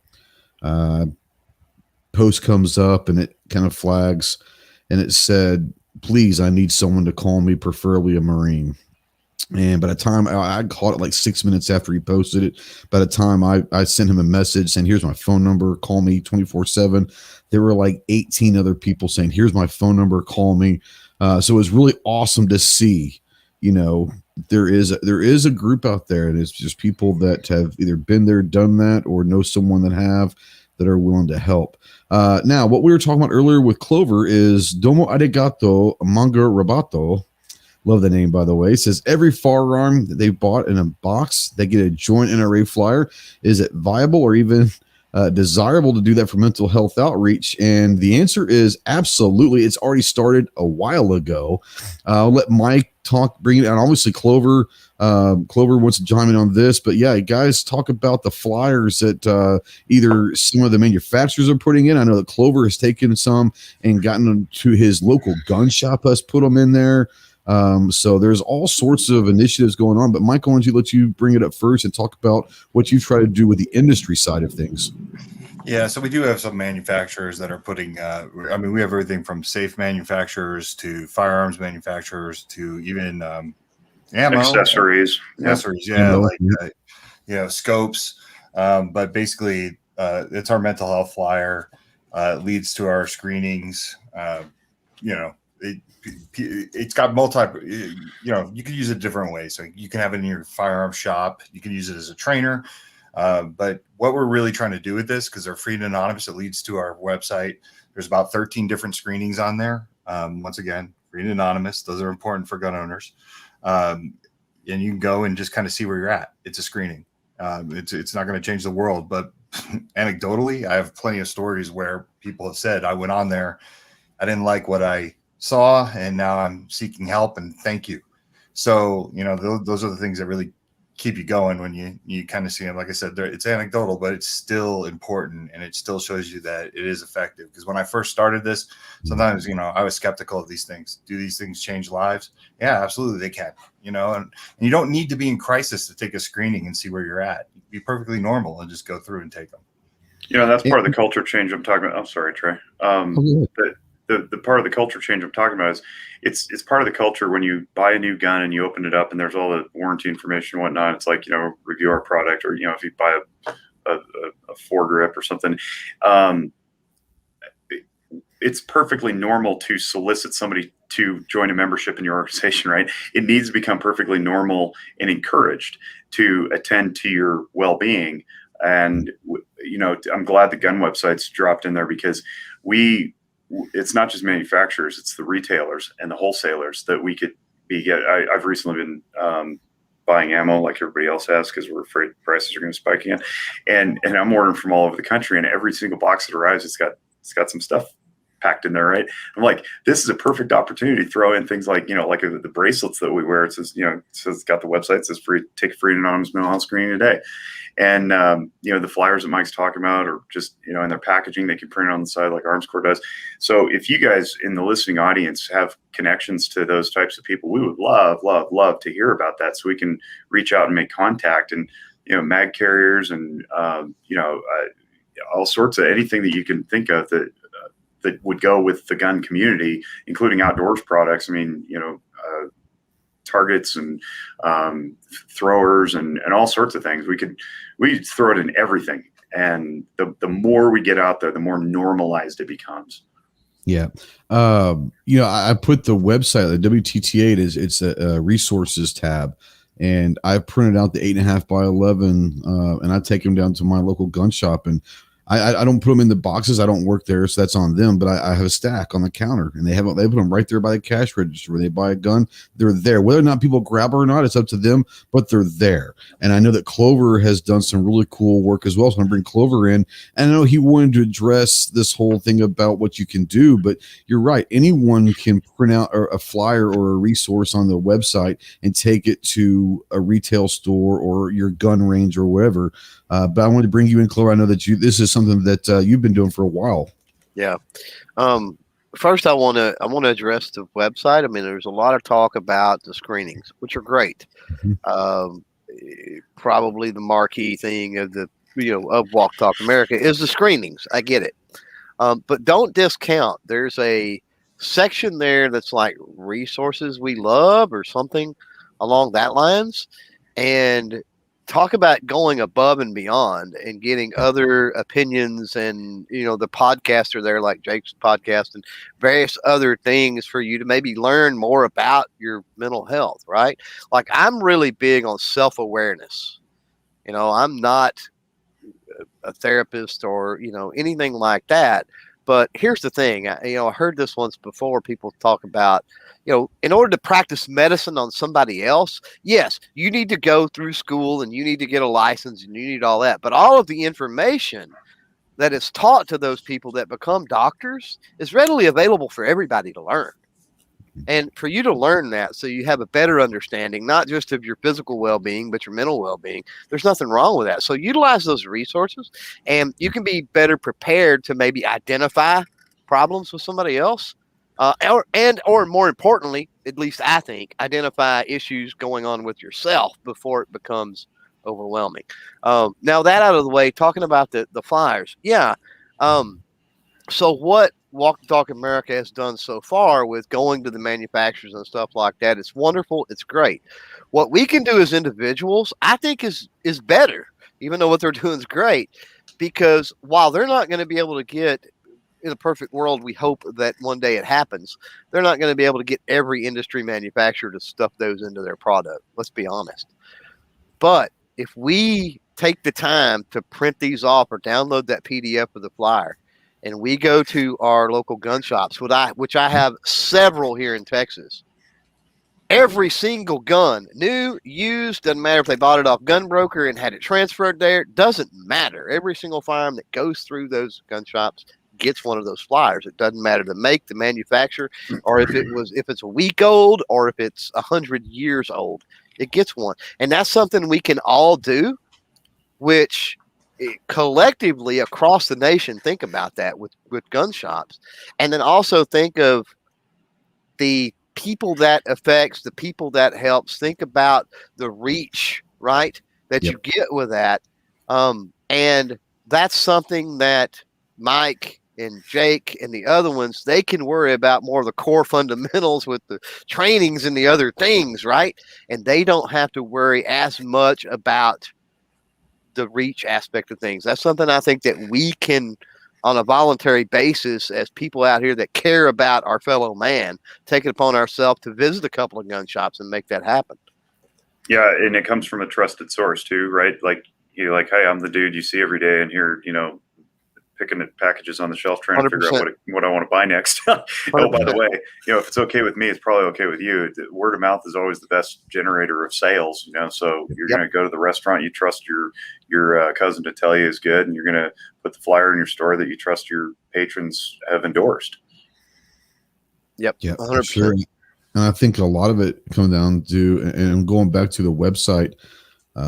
post comes up and it kind of flags, and it said, please, I need someone to call me, preferably a Marine. And by the time I caught it like 6 minutes after he posted it, by the time I sent him a message saying, here's my phone number, call me 24/7. There were like 18 other people saying, here's my phone number, call me. So it was really awesome to see, there is a group out there, and it's just people that have either been there, done that, or know someone that are willing to help. Now, what we were talking about earlier with Clover is Domo Arigato Manga Rabato. Love the name, by the way. It says every firearm that they bought in a box, they get a joint NRA flyer. Is it viable or even desirable to do that for mental health outreach? And the answer is absolutely. It's already started a while ago. I'll let Mike bring it out. Obviously, Clover wants to chime in on this, but yeah, guys, talk about the flyers that either some of the manufacturers are putting in. I know that Clover has taken some and gotten them to his local gun shop, has put them in there. So there's all sorts of initiatives going on, but Mike, I want to let you bring it up first and talk about what you try to do with the industry side of things.
Yeah, so we do have some manufacturers that are putting, we have everything from safe manufacturers to firearms manufacturers to even ammo.
Accessories.
Scopes. But basically, it's our mental health flyer. It leads to our screenings, it's got you can use it different ways. So you can have it in your firearm shop. You can use it as a trainer. But what we're really trying to do with this, because they're free and anonymous, it leads to our website. There's about 13 different screenings on there. Once again, free and anonymous. Those are important for gun owners. And you can go and just kind of see where you're at. It's a screening. It's not going to change the world, but anecdotally, I have plenty of stories where people have said, I went on there, I didn't like what I saw, and now I'm seeking help, and thank you. So, those are the things that really keep you going when you kind of see them. Like I said, it's anecdotal, but it's still important, and it still shows you that it is effective. Because when I first started this, sometimes, I was skeptical of these things. Do these things change lives? Yeah, absolutely they can, and you don't need to be in crisis to take a screening and see where you're at. You can be perfectly normal and just go through and take them.
That's part of the culture change I'm talking about. I'm sorry, Trey. The part of the culture change I'm talking about is it's part of the culture when you buy a new gun and you open it up and there's all the warranty information and whatnot. It's like, review our product, or, if you buy a foregrip or something, it's perfectly normal to solicit somebody to join a membership in your organization, right? It needs to become perfectly normal and encouraged to attend to your well-being. And, I'm glad the gun websites dropped in there, because it's not just manufacturers, it's the retailers and the wholesalers that we could be. I've recently been buying ammo like everybody else has, because we're afraid prices are going to spike again. And I'm ordering from all over the country, and every single box that arrives, it's got some stuff packed in there, right? I'm like, this is a perfect opportunity to throw in things like, like the bracelets that we wear. It says, it's got the website, it says take a free and anonymous mental health screening today. And, the flyers that Mike's talking about, or just, in their packaging, they can print it on the side like ArmsCorps does. So if you guys in the listening audience have connections to those types of people, we would love, love, love to hear about that, so we can reach out and make contact. And, mag carriers and, all sorts of anything that you can think of that would go with the gun community, including outdoors products. I mean, targets and throwers and all sorts of things. We throw it in everything. And the more we get out there, the more normalized it becomes.
Yeah. I put the website, the WTTA, it's a resources tab. And I printed out the 8.5 by 11, and I take them down to my local gun shop, and I don't put them in the boxes. I don't work there, so that's on them. But I have a stack on the counter, and they put them right there by the cash register. When they buy a gun, they're there. Whether or not people grab her or not, it's up to them, but they're there. And I know that Clover has done some really cool work as well. So I'm going to bring Clover in. And I know he wanted to address this whole thing about what you can do, but you're right. Anyone can print out a flyer or a resource on the website and take it to a retail store or your gun range or whatever. But I wanted to bring you in, Clover. I know that this is something that you've been doing for a while.
Yeah. First, I want to address the website. I mean, there's a lot of talk about the screenings, which are great. Mm-hmm. Probably the marquee thing of of Walk Talk America is the screenings. I get it, but don't discount. There's a section there that's like resources we love or something along that lines, and talk about going above and beyond and getting other opinions, and the podcasts are there, like Jake's podcast, and various other things for you to maybe learn more about your mental health, right? Like, I'm really big on self-awareness. I'm not a therapist or anything like that, but here's the thing. I heard this once before. People talk about, in order to practice medicine on somebody else, yes, you need to go through school and you need to get a license and you need all that. But all of the information that is taught to those people that become doctors is readily available for everybody to learn. And for you to learn that, so you have a better understanding, not just of your physical well-being, but your mental well-being, there's nothing wrong with that. So utilize those resources, and you can be better prepared to maybe identify problems with somebody else, or more importantly, at least I think, identify issues going on with yourself before it becomes overwhelming. Now that out of the way, talking about the flyers. Yeah. So what Walk the Talk America has done so far with going to the manufacturers and stuff like that, it's wonderful. It's great. What we can do as individuals, I think is better, even though what they're doing is great, because while they're not going to be able to get in a perfect world, we hope that one day it happens. They're not going to be able to get every industry manufacturer to stuff those into their product. Let's be honest. But if we take the time to print these off or download that PDF of the flyer, and we go to our local gun shops, which I have several here in Texas, every single gun, new, used, doesn't matter if they bought it off Gun Broker and had it transferred there, doesn't matter. Every single firearm that goes through those gun shops gets one of those flyers. It doesn't matter the make, the manufacturer, or if it's a week old or if it's 100 years old, it gets one. And that's something we can all do, which collectively across the nation, think about that with gun shops. And then also think of the people that affects, the people that helps. Think about the reach, right, that you get with that. And that's something that Mike and Jake and the other ones, they can worry about more of the core fundamentals with the trainings and the other things, right? And they don't have to worry as much about the reach aspect of things. That's something I think that we can, on a voluntary basis, as people out here that care about our fellow man, take it upon ourselves to visit a couple of gun shops and make that happen.
Yeah, and it comes from a trusted source too, right? Like, you're like, hey, I'm the dude you see every day in here, picking at packages on the shelf, trying 100%. To figure out what I want to buy next. Oh, by the way, if it's okay with me, it's probably okay with you. The word of mouth is always the best generator of sales, so you're going to go to the restaurant you trust your cousin to tell you is good, and you're going to put the flyer in your store that you trust your patrons have endorsed.
Yep.
Yeah, 100%. Sure. And I think a lot of it comes down to, and going back to the website,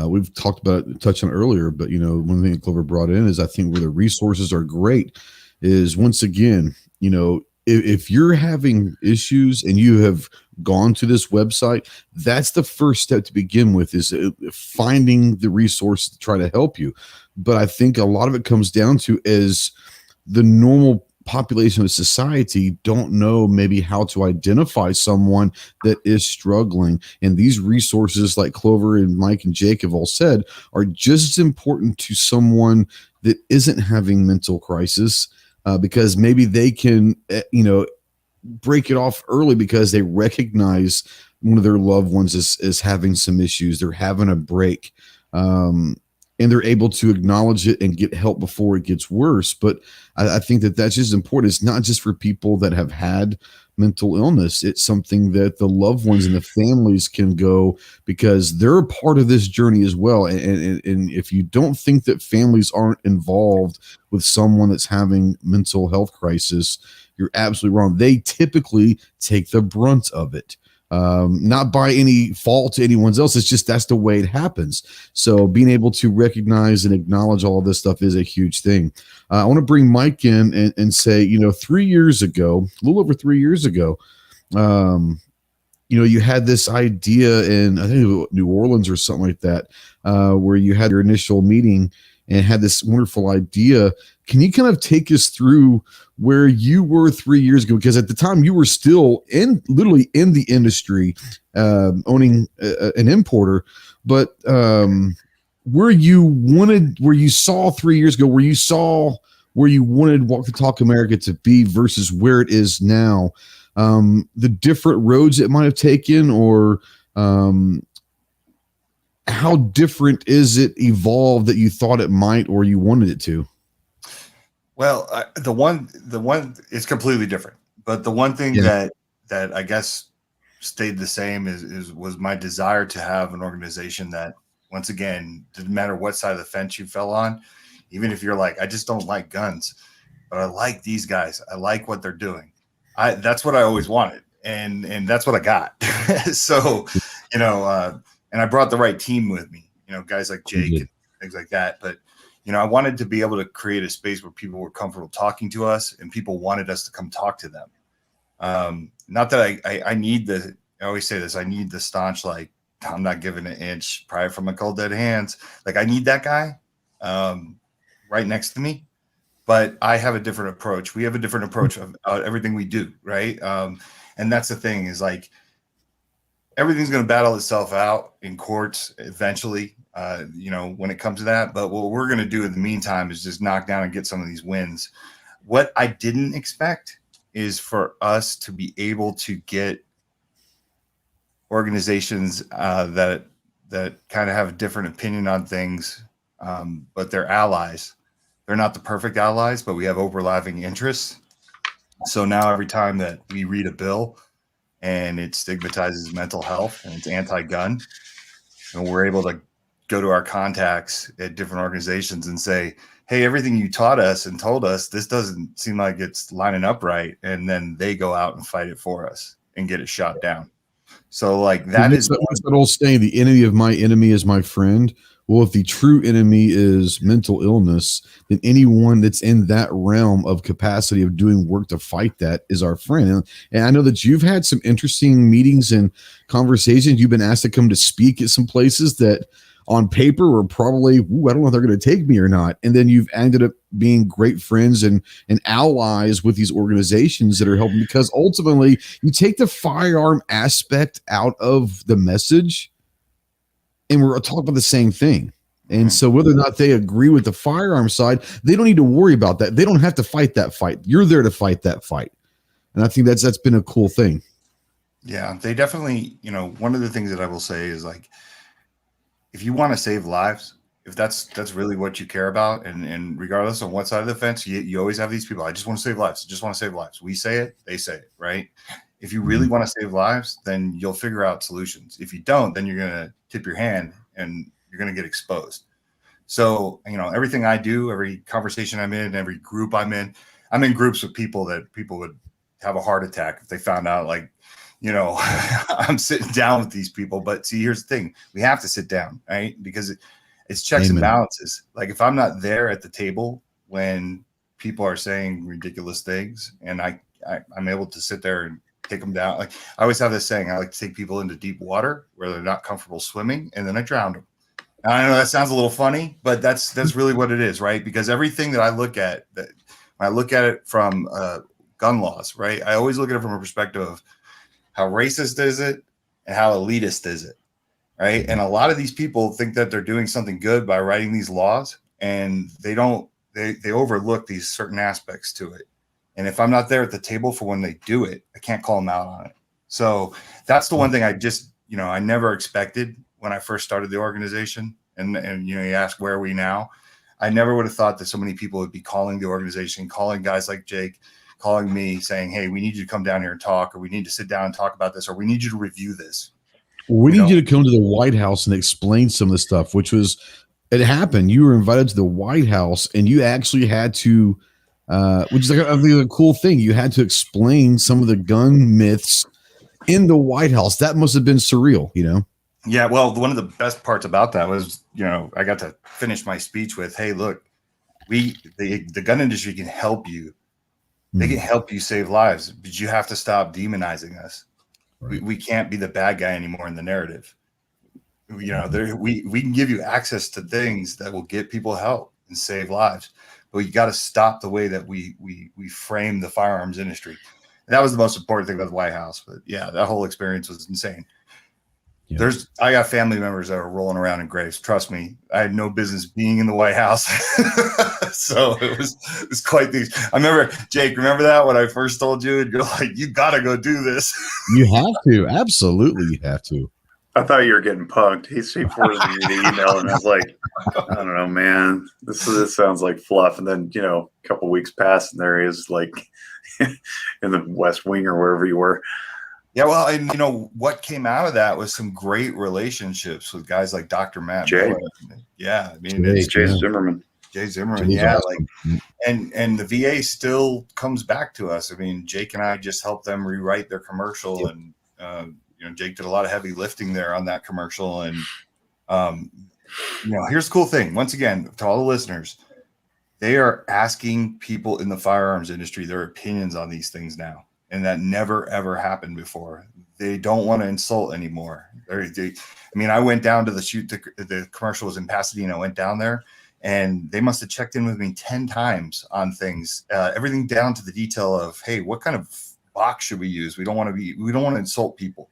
we've talked about it, touched on it earlier, but one thing that Clover brought in is I think where the resources are great is, once again, if you're having issues and you have gone to this website, that's the first step to begin with, is finding the resource to try to help you. But I think a lot of it comes down to is the normal population of society don't know maybe how to identify someone that is struggling, and these resources, like Clover and Mike and Jake have all said, are just as important to someone that isn't having mental crisis, because maybe they can break it off early because they recognize one of their loved ones is having some issues, they're having a break, and they're able to acknowledge it and get help before it gets worse. But I think that that's just important. It's not just for people that have had mental illness. It's something that the loved ones and the families can go, because they're a part of this journey as well. And if you don't think that families aren't involved with someone that's having mental health crisis, you're absolutely wrong. They typically take the brunt of it. Not by any fault to anyone else. It's just that's the way it happens. So being able to recognize and acknowledge all of this stuff is a huge thing. I want to bring Mike in and say, 3 years ago, a little over 3 years ago, you had this idea in, I think, New Orleans or something like that, where you had your initial meeting and had this wonderful idea. Can you kind of take us through where you were 3 years ago? Because at the time you were still literally in the industry, owning an importer, but where you saw 3 years ago, where you wanted Walk the Talk America to be versus where it is now, the different roads it might have taken, or how different is it evolved that you thought it might, or you wanted it to?
Well, the one is completely different, but the one thing that I guess stayed the same was my desire to have an organization that, once again, didn't matter what side of the fence you fell on, even if you're like, I just don't like guns, but I like these guys, I like what they're doing. That's what I always wanted, and that's what I got. So, and I brought the right team with me, guys like Jake and things like that. But, I wanted to be able to create a space where people were comfortable talking to us and people wanted us to come talk to them. Not that I need I always say this, I need the staunch, like, I'm not giving an inch, probably from my cold dead hands. Like, I need that guy right next to me, but I have a different approach. We have a different approach of everything we do. Right. And that's the thing, is like, everything's going to battle itself out in courts eventually, when it comes to that. But what we're going to do in the meantime is just knock down and get some of these wins what I didn't expect is for us to be able to get organizations that kind of have a different opinion on things, but they're allies. They're not the perfect allies, but we have overlapping interests. So now every time that we read a bill and it stigmatizes mental health and it's anti-gun, and we're able to go to our contacts at different organizations and say, hey, everything you taught us and told us, this doesn't seem like it's lining up right. And then they go out and fight it for us and get it shot down. So like that is
that old saying, the enemy of my enemy is my friend. Well, if the true enemy is mental illness, then anyone that's in that realm of capacity of doing work to fight that is our friend. And I know that you've had some interesting meetings and conversations. You've been asked to come to speak at some places that on paper were probably, I don't know if they're going to take me or not. And then you've ended up being great friends and allies with these organizations that are helping, because ultimately you take the firearm aspect out of the message and we're talking about the same thing. And so whether or not they agree with the firearm side, they don't need to worry about that. They don't have to fight that fight. You're there to fight that fight. And I think that's been a cool thing.
Yeah, they definitely, one of the things that I will say is like, if you want to save lives, if that's really what you care about, and regardless on what side of the fence, you always have these people. I just want to save lives. I just want to save lives. We say it, they say it, right? If you really want to save lives, then you'll figure out solutions. If you don't, then you're going to tip your hand and you're going to get exposed. So, everything I do, every conversation I'm in, every group I'm in groups with people that people would have a heart attack if they found out, like, I'm sitting down with these people. But see, here's the thing. We have to sit down, right? Because it's checks and balances. Like if I'm not there at the table when people are saying ridiculous things and I'm able to sit there and take them down. Like I always have this saying, I like to take people into deep water where they're not comfortable swimming, and then I drown them. And I know that sounds a little funny, but that's really what it is, right? Because everything that I look at, when I look at it from gun laws, right? I always look at it from a perspective of how racist is it and how elitist is it, right? And a lot of these people think that they're doing something good by writing these laws, and they overlook these certain aspects to it. And if I'm not there at the table for when they do it, I can't call them out on it. So that's the one thing I just, I never expected when I first started the organization. And you ask, where are we now? I never would have thought that so many people would be calling the organization, calling guys like Jake, calling me saying, hey, we need you to come down here and talk, or we need to sit down and talk about this, or we need you to review this.
We need you to come to the White House and explain some of the stuff, it happened. You were invited to the White House and you actually had to, which is like a cool thing. You had to explain some of the gun myths in the White House. That must have been surreal,
Yeah, well, one of the best parts about that was, I got to finish my speech with, hey, look, the gun industry can help you. They can help you save lives, but you have to stop demonizing us. Right. We can't be the bad guy anymore in the narrative. We can give you access to things that will get people help and save lives, but you got to stop the way that we frame the firearms industry. And that was the most important thing about the White House. But yeah, that whole experience was insane. Yeah. I got family members that are rolling around in graves. Trust me, I had no business being in the White House. So it was quite the. I remember, Jake, remember that when I first told you, and you're like, you got to go do this.
You have to. Absolutely, you have to.
I thought you were getting punked. He forwarded me the email, and I was like, I don't know, man. This sounds like fluff. And then, a couple weeks passed, and there he is, like, in the West Wing or wherever you were.
Yeah, well, and what came out of that was some great relationships with guys like Dr. Matt.
Jay.
Yeah, I mean,
it's Jay Zimmerman.
Jay Zimmerman, yeah, awesome. And the VA still comes back to us. I mean, Jake and I just helped them rewrite their commercial, and Jake did a lot of heavy lifting there on that commercial. And here's the cool thing. Once again, to all the listeners, they are asking people in the firearms industry their opinions on these things now. And that never, ever happened before. They don't want to insult anymore. I went down to the shoot. The commercial was in Pasadena. I went down there, and they must have checked in with me 10 times on things, everything down to the detail of, hey, what kind of box should we use? We don't want to insult people.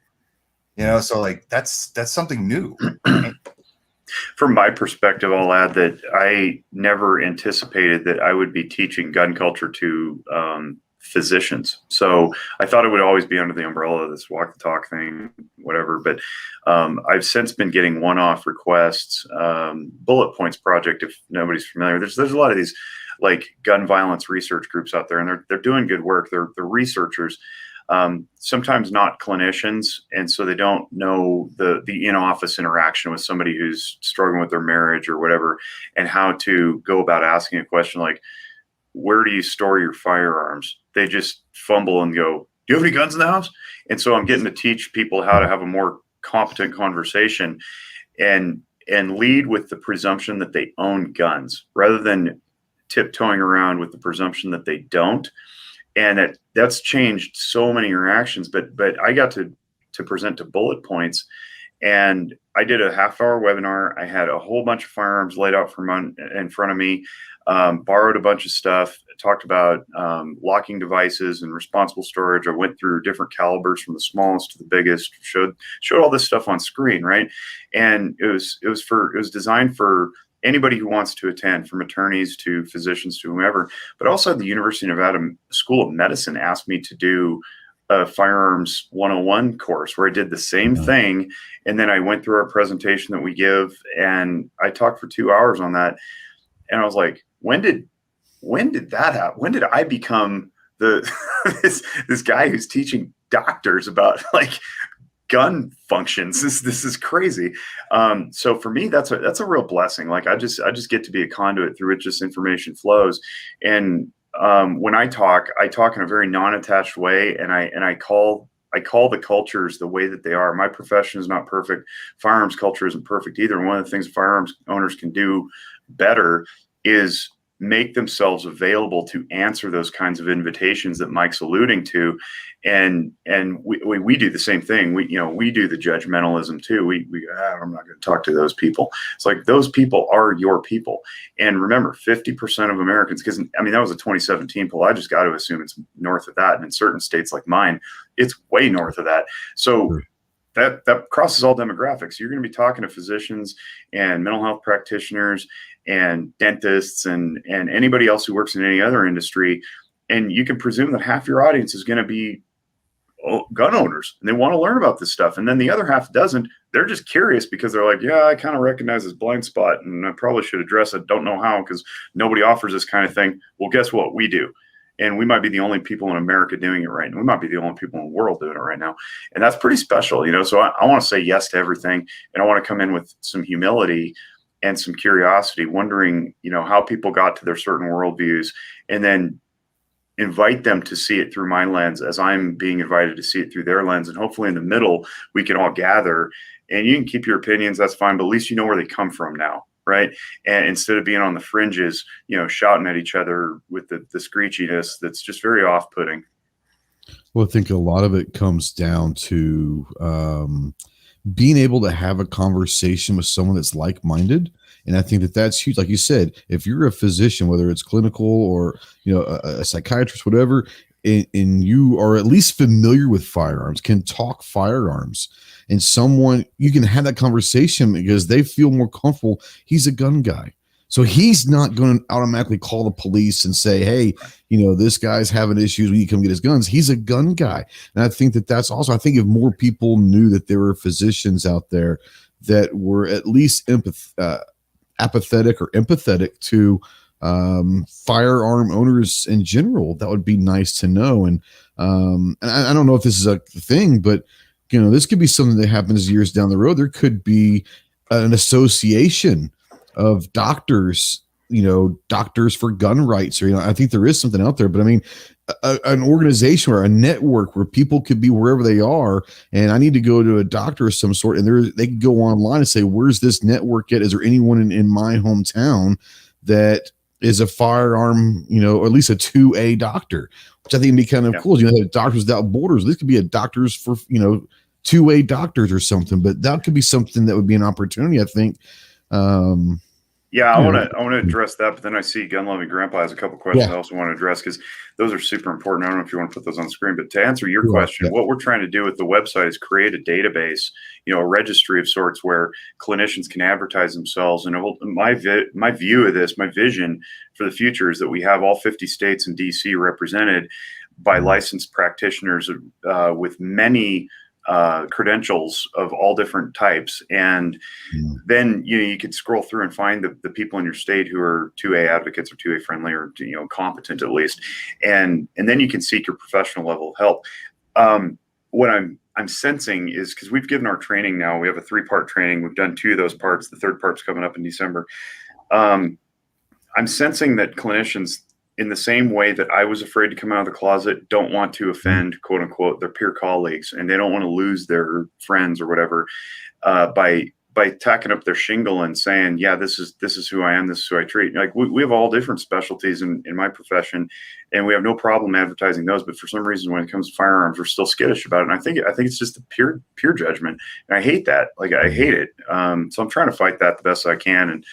So like that's something new.
From my perspective, I'll add that I never anticipated that I would be teaching gun culture to physicians. So I thought it would always be under the umbrella of this walk the talk thing, whatever. But I've since been getting one-off requests. Bullet Points Project, if nobody's familiar, there's a lot of these like gun violence research groups out there, and they're doing good work. They're researchers. Sometimes not clinicians, and so they don't know the in-office interaction with somebody who's struggling with their marriage or whatever, and how to go about asking a question like, where do you store your firearms? They just fumble and go, do you have any guns in the house? And so I'm getting to teach people how to have a more competent conversation and lead with the presumption that they own guns rather than tiptoeing around with the presumption that they don't. And that's changed so many interactions, but I got to present to Bullet Points, and I did a half-hour webinar. I had a whole bunch of firearms laid out in front of me, borrowed a bunch of stuff, talked about locking devices and responsible storage. I went through different calibers from the smallest to the biggest, showed all this stuff on screen, right? And it was designed for anybody who wants to attend, from attorneys to physicians to whomever. But also the University of Nevada School of Medicine asked me to do a Firearms 101 course where I did the same thing. And then I went through our presentation that we give, and I talked for 2 hours on that. And I was like, when did that happen? When did I become this guy who's teaching doctors about like gun functions? This is crazy. So for me, that's a real blessing. Like I just get to be a conduit through which this information flows. And when I talk in a very non-attached way, and I call the cultures the way that they are. My profession is not perfect. Firearms culture isn't perfect either. And one of the things firearms owners can do better is make themselves available to answer those kinds of invitations that Mike's alluding to. And we do the same thing. We do the judgmentalism too. I'm not going to talk to those people. It's like, those people are your people. And remember, 50% of Americans, because I mean, that was a 2017 poll. I just got to assume it's north of that. And in certain states like mine, it's way north of that. So that crosses all demographics. You're going to be talking to physicians and mental health practitioners and dentists and anybody else who works in any other industry. And you can presume that half your audience is going to be gun owners, and they want to learn about this stuff. And then the other half doesn't. They're just curious because they're like, yeah, I kind of recognize this blind spot and I probably should address it. Don't know how, because nobody offers this kind of thing. Well, guess what? We do. And we might be the only people in America doing it right now. We might be the only people in the world doing it right now. And that's pretty special, So I want to say yes to everything. And I want to come in with some humility and some curiosity, wondering, how people got to their certain worldviews, and then invite them to see it through my lens as I'm being invited to see it through their lens. And hopefully in the middle, we can all gather, and you can keep your opinions. That's fine. But at least you know where they come from now. Right. And instead of being on the fringes, shouting at each other with the screechiness, that's just very off-putting.
Well, I think a lot of it comes down to being able to have a conversation with someone that's like-minded. And I think that's huge. Like you said, if you're a physician, whether it's clinical or, a psychiatrist, whatever, and you are at least familiar with firearms, can talk firearms, and you can have that conversation because they feel more comfortable. He's a gun guy. So he's not going to automatically call the police and say, hey, this guy's having issues. We need to come get his guns. He's a gun guy. And I think that's also, I think if more people knew that there were physicians out there that were at least apathetic or empathetic to firearm owners in general, that would be nice to know. And I don't know if this is a thing, but this could be something that happens years down the road. There could be an association of doctors, doctors for gun rights, or, I think there is something out there, but I mean, an organization or a network where people could be wherever they are. And I need to go to a doctor of some sort, and they can go online and say, where's this network at? Is there anyone in my hometown that is a firearm, or at least a 2A doctor, which I think would be kind of cool. Have Doctors Without Borders. This could be a doctors for, 2A doctors or something, but that could be something that would be an opportunity, I think.
Yeah, I want to address that, but then I see Gun Loving Grandpa has a couple questions I also want to address because those are super important. I don't know if you want to put those on the screen, but to answer your question, what we're trying to do with the website is create a database, a registry of sorts where clinicians can advertise themselves. And my view of this, my vision for the future is that we have all 50 states and DC represented by licensed practitioners with many credentials of all different types. And then, you could scroll through and find the people in your state who are 2A advocates or 2A friendly or, competent at least. And then you can seek your professional level of help. What I'm sensing is, because we've given our training now, we have a 3-part training. We've done 2 of those parts. The 3rd part's coming up in December. I'm sensing that clinicians, in the same way that I was afraid to come out of the closet, don't want to offend, quote unquote, their peer colleagues, and they don't want to lose their friends or whatever, by tacking up their shingle and saying, yeah, this is who I am, this is who I treat. Like we have all different specialties in my profession, and we have no problem advertising those. But for some reason, when it comes to firearms, we're still skittish about it. And I think it's just a pure judgment, and I hate that. Like I hate it. So I'm trying to fight that the best I can, and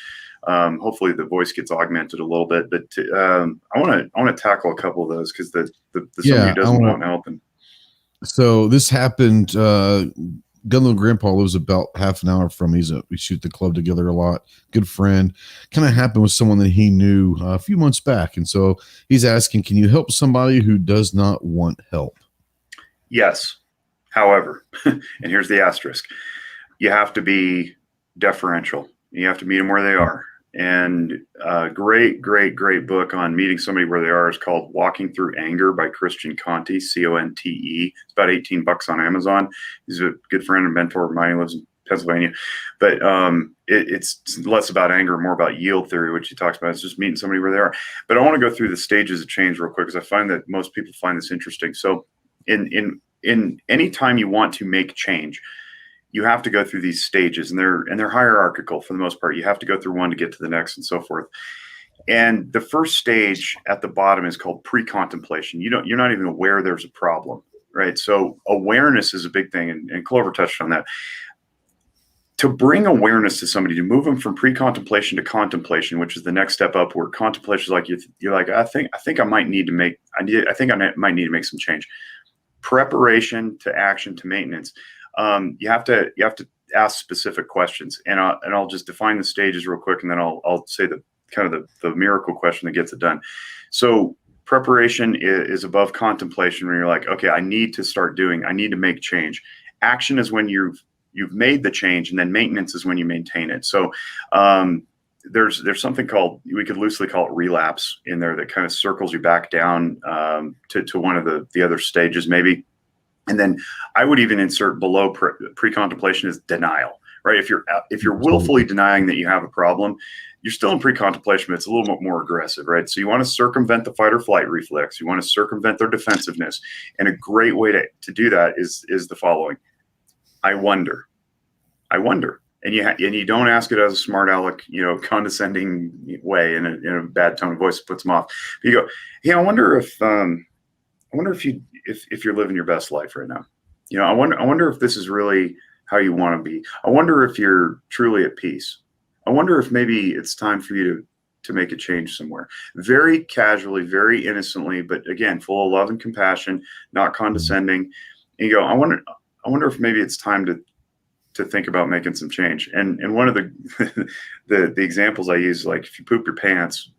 hopefully the voice gets augmented a little bit, but I want to tackle a couple of those because the somebody who doesn't want help. And
so this happened. Gunlow Grandpa lives about half an hour from me. We shoot the club together a lot. Good friend. Kind of happened with someone that he knew a few months back, and so he's asking, "Can you help somebody who does not want help?" Yes.
However, and here's the asterisk: you have to be deferential. You have to meet them where they are. And a great book on meeting somebody where they are is called Walking Through Anger by Christian Conte, Conte. It's about $18 on Amazon. He's a good friend and mentor of mine. He lives in Pennsylvania. But it's less about anger, more about yield theory, which he talks about. It's just meeting somebody where they are. But I want to go through the stages of change real quick, because I find that most people find this interesting. So in any time you want to make change, you have to go through these stages, and they're hierarchical for the most part. You have to go through one to get to the next, and so forth. And the first stage at the bottom is called pre-contemplation. You're not even aware there's a problem, right? So awareness is a big thing, and Clover touched on that. To bring awareness to somebody, to move them from pre-contemplation to contemplation, which is the next step up, where contemplation is like you're like, I think I might need to make some change. Preparation to action to maintenance. You have to ask specific questions, and I'll just define the stages real quick, and then I'll say the miracle question that gets it done. So preparation is above contemplation, when you're like, okay, I need to make change. Action is when you've made the change, and then maintenance is when you maintain it. So there's something called, we could loosely call it relapse in there, that kind of circles you back down to one of the other stages maybe. And then I would even insert below pre-contemplation is denial, right? If you're willfully denying that you have a problem, you're still in pre-contemplation, but it's a little bit more aggressive, right? So you want to circumvent the fight or flight reflex. You want to circumvent their defensiveness. And a great way to do that is the following: I wonder. And you don't ask it as a smart aleck, condescending way in a bad tone of voice that puts them off. But you go, yeah, I wonder if you're living your best life right now. I wonder if this is really how you want to be. I wonder if you're truly at peace. I wonder if maybe it's time for you to make a change somewhere. Very casually, very innocently, but again, full of love and compassion, not condescending. And you go, I wonder if maybe it's time to think about making some change. And one of the examples I use, like if you poop your pants,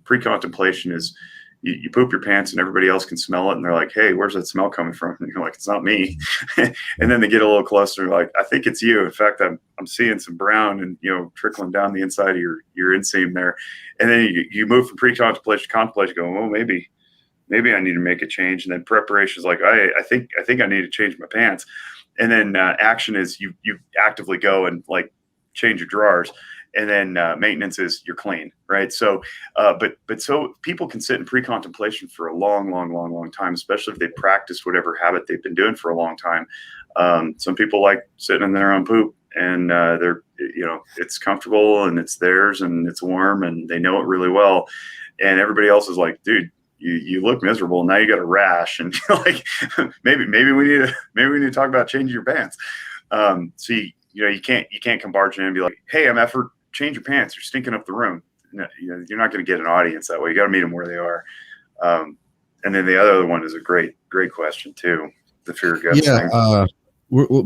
pre-contemplation is you poop your pants and everybody else can smell it, and they're like, hey, where's that smell coming from? And you're like, it's not me. And then they get a little closer, and like, I think it's you. In fact, I'm seeing some brown and trickling down the inside of your inseam there. And then you move from pre-contemplation to contemplation, go, well, maybe I need to make a change. And then preparation is like, I think I need to change my pants. And then action is you actively go and like change your drawers. And then maintenance is you're clean, right? So, but so people can sit in pre-contemplation for a long time, especially if they practice whatever habit they've been doing for a long time. Some people like sitting in their own poop, and they're, it's comfortable and it's theirs and it's warm and they know it really well. And everybody else is like, dude, you look miserable. Now you got a rash, and like maybe we need to talk about changing your pants. So you can't come barging in and be like, hey, I'm effort change your pants. You're stinking up the room. No, you're not going to get an audience that way. You got to meet them where they are. And then the other one is a great question too. The fear of guts thing.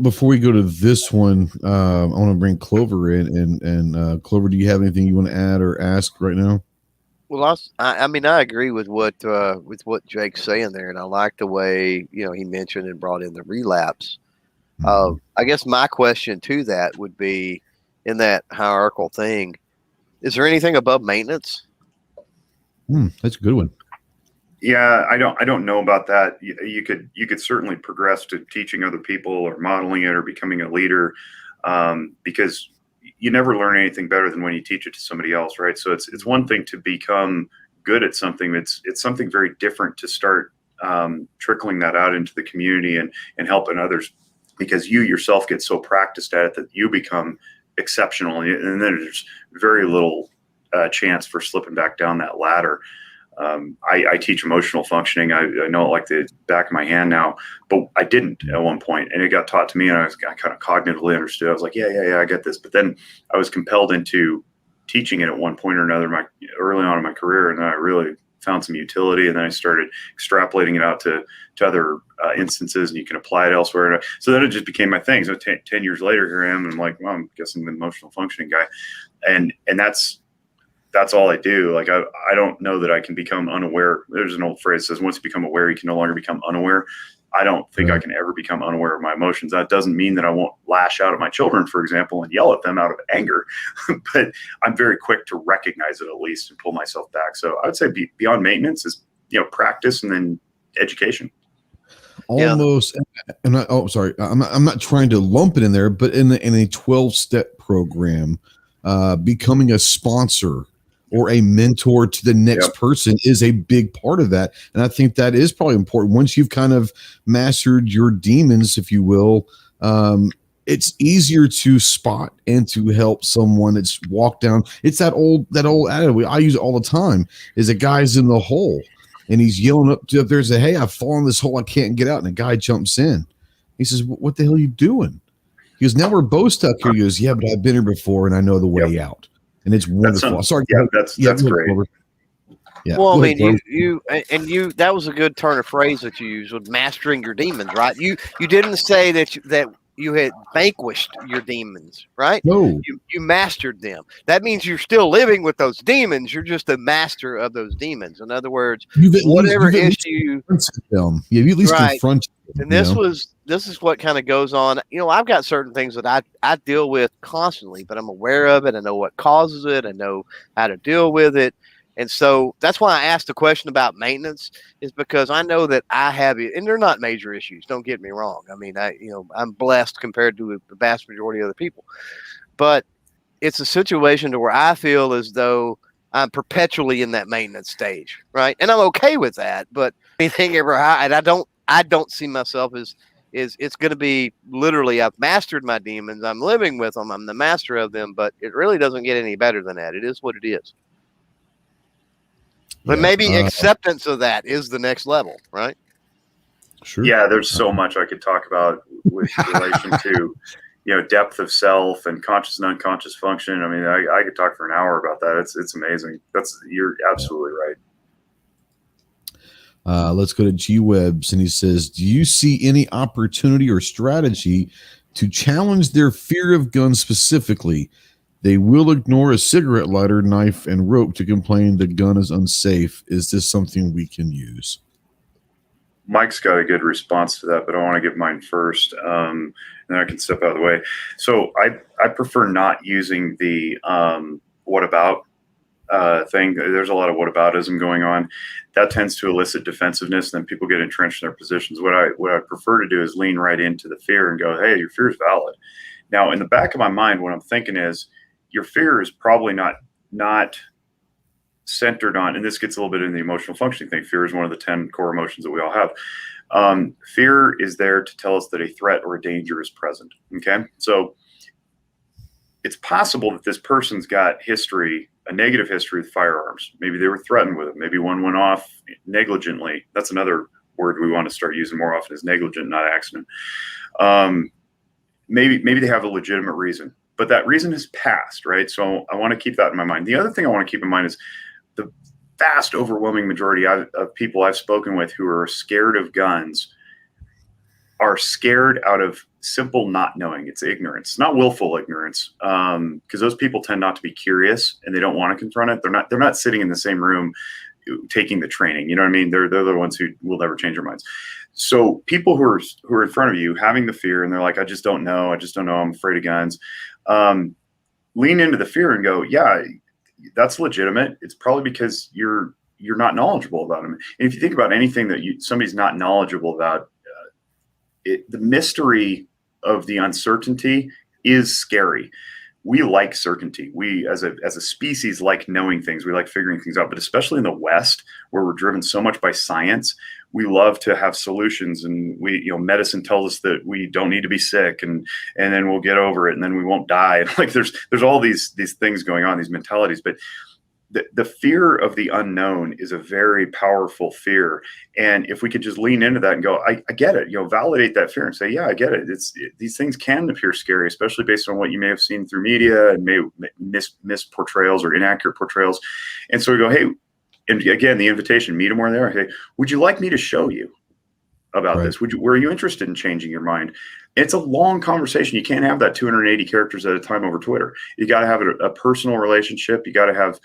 Before we go to this one, I want to bring Clover in, and Clover, do you have anything you want to add or ask right now?
Well, I mean, I agree with what Jake's saying there, and I like the way he mentioned and brought in the relapse. I guess my question to that would be, in that hierarchical thing, is there anything above maintenance?
That's a good one.
Yeah, I don't know about that. You could certainly progress to teaching other people or modeling it or becoming a leader, because you never learn anything better than when you teach it to somebody else, right? So it's one thing to become good at something. It's something very different to start trickling that out into the community and helping others, because you yourself get so practiced at it that you become exceptional, and then there's very little chance for slipping back down that ladder. I teach emotional functioning. I know it like the back of my hand now, but I didn't at one point, and it got taught to me, and I kind of cognitively understood. I was like, yeah, I get this. But then I was compelled into teaching it at one point or another early on in my career, and then I really found some utility, and then I started extrapolating it out to other instances, and you can apply it elsewhere. So then it just became my thing. So 10 years later, here I am, and I'm like, well, I guess I'm an emotional functioning guy, and that's all I do. Like, I don't know that I can become unaware. There's an old phrase that says, once you become aware, you can no longer become unaware. I don't think I can ever become unaware of my emotions. That doesn't mean that I won't lash out at my children, for example, and yell at them out of anger, but I'm very quick to recognize it at least and pull myself back. So I would say beyond maintenance is, practice and then education.
Almost. Yeah. I'm not trying to lump it in there, but in a 12-step program, becoming a sponsor or a mentor to the next person is a big part of that. And I think that is probably important. Once you've kind of mastered your demons, if you will, it's easier to spot and to help someone that's walked down. It's that old attitude. I use it all the time, is a guy's in the hole and he's yelling up there and say, hey, I've fallen in this hole. I can't get out. And a guy jumps in. He says, what the hell are you doing? He goes, now we're both stuck here. He goes, yeah, but I've been here before and I know the way out. And it's wonderful. That's great. Yeah.
Well, I mean, you that was a good turn of phrase that you used, with mastering your demons, right? You didn't say that you had vanquished your demons, right?
No.
You mastered them. That means you're still living with those demons. You're just a master of those demons. In other words, whatever issue
you at least confront them.
And this is what kind of goes on. I've got certain things that I deal with constantly, but I'm aware of it. I know what causes it. I know how to deal with it. And so that's why I asked the question about maintenance, is because I know that I have it, and they're not major issues. Don't get me wrong. I mean, I'm blessed compared to the vast majority of the people, but it's a situation to where I feel as though I'm perpetually in that maintenance stage. Right. And I'm okay with that, but anything ever high, and I don't see myself as it's going to be literally, I've mastered my demons. I'm living with them. I'm the master of them, but it really doesn't get any better than that. It is what it is. But maybe acceptance of that is the next level, right?
Sure.
Yeah, there's so much I could talk about with relation to, depth of self and conscious and unconscious function. I mean, I could talk for an hour about that. It's amazing. You're absolutely right.
Let's go to G-Webs, and he says, do you see any opportunity or strategy to challenge their fear of guns specifically? They will ignore a cigarette lighter, knife, and rope to complain the gun is unsafe. Is this something we can use?
Mike's got a good response to that, but I want to give mine first, and then I can step out of the way. So I prefer not using the what about thing. There's a lot of whataboutism going on. That tends to elicit defensiveness, and then people get entrenched in their positions. What I prefer to do is lean right into the fear and go, hey, your fear is valid. Now, in the back of my mind, what I'm thinking is, your fear is probably not centered on, and this gets a little bit into the emotional functioning thing. Fear is one of the 10 core emotions that we all have. Fear is there to tell us that a threat or a danger is present. Okay. So it's possible that this person's got a negative history with firearms. Maybe they were threatened with it. Maybe one went off negligently. That's another word we want to start using more often, is negligent, not accident. Maybe they have a legitimate reason. but that reason has passed, right? So I want to keep that in my mind. The other thing I want to keep in mind is the vast overwhelming majority of people I've spoken with who are scared of guns are scared out of simple not knowing. It's ignorance, not willful ignorance, because those people tend not to be curious and they don't want to confront it. They're not sitting in the same room taking the training. You know what I mean? They're the ones who will never change their minds. So people who are in front of you having the fear and they're like, I just don't know. I'm afraid of guns. Lean into the fear and go, yeah, that's legitimate. It's probably because you're not knowledgeable about them. And if you think about anything that somebody's not knowledgeable about, the mystery of the uncertainty is scary. We like certainty. We as a species like knowing things. We like figuring things out, but especially in the West where we're driven so much by science, we love to have solutions, and medicine tells us that we don't need to be sick and then we'll get over it and then we won't die. And like there's all these things going on, these mentalities, but the fear of the unknown is a very powerful fear. And if we could just lean into that and go, I get it, validate that fear and say, yeah, I get it. These things can appear scary, especially based on what you may have seen through media and may misportrayals or inaccurate portrayals. And so we go, hey, and again, the invitation, meet them where they are. Hey, would you like me to show you about this? Were you interested in changing your mind? It's a long conversation. You can't have that 280 characters at a time over Twitter. You got to have a personal relationship. You got to have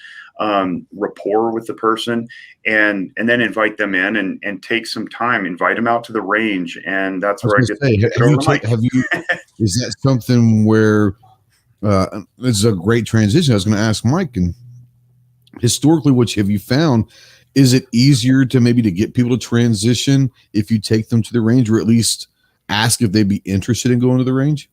rapport with the person, and then invite them in and take some time. Invite them out to the range, and that's where I get.
Is that something where this is a great transition? I was going to ask Mike, and historically, which have you found? Is it easier to get people to transition if you take them to the range, or at least ask if they'd be interested in going to the range?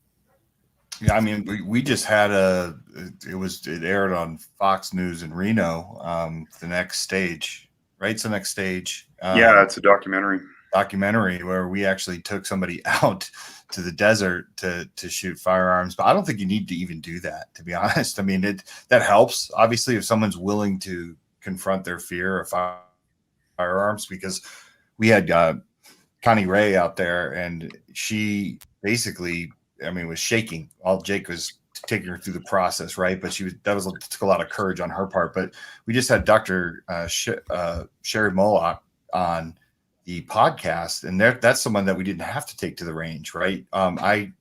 Yeah, I mean, we just had it aired on Fox News in Reno, The Next Stage, right? It's The Next Stage.
Yeah, it's a documentary
where we actually took somebody out to the desert to shoot firearms. But I don't think you need to even do that, to be honest. I mean, that helps, obviously, if someone's willing to confront their fear of firearms, because we had Connie Ray out there, and she basically, was shaking while Jake was taking her through the process, right? But took a lot of courage on her part. But we just had Dr. Sherry Moloch on the podcast, and that's someone that we didn't have to take to the range, right? I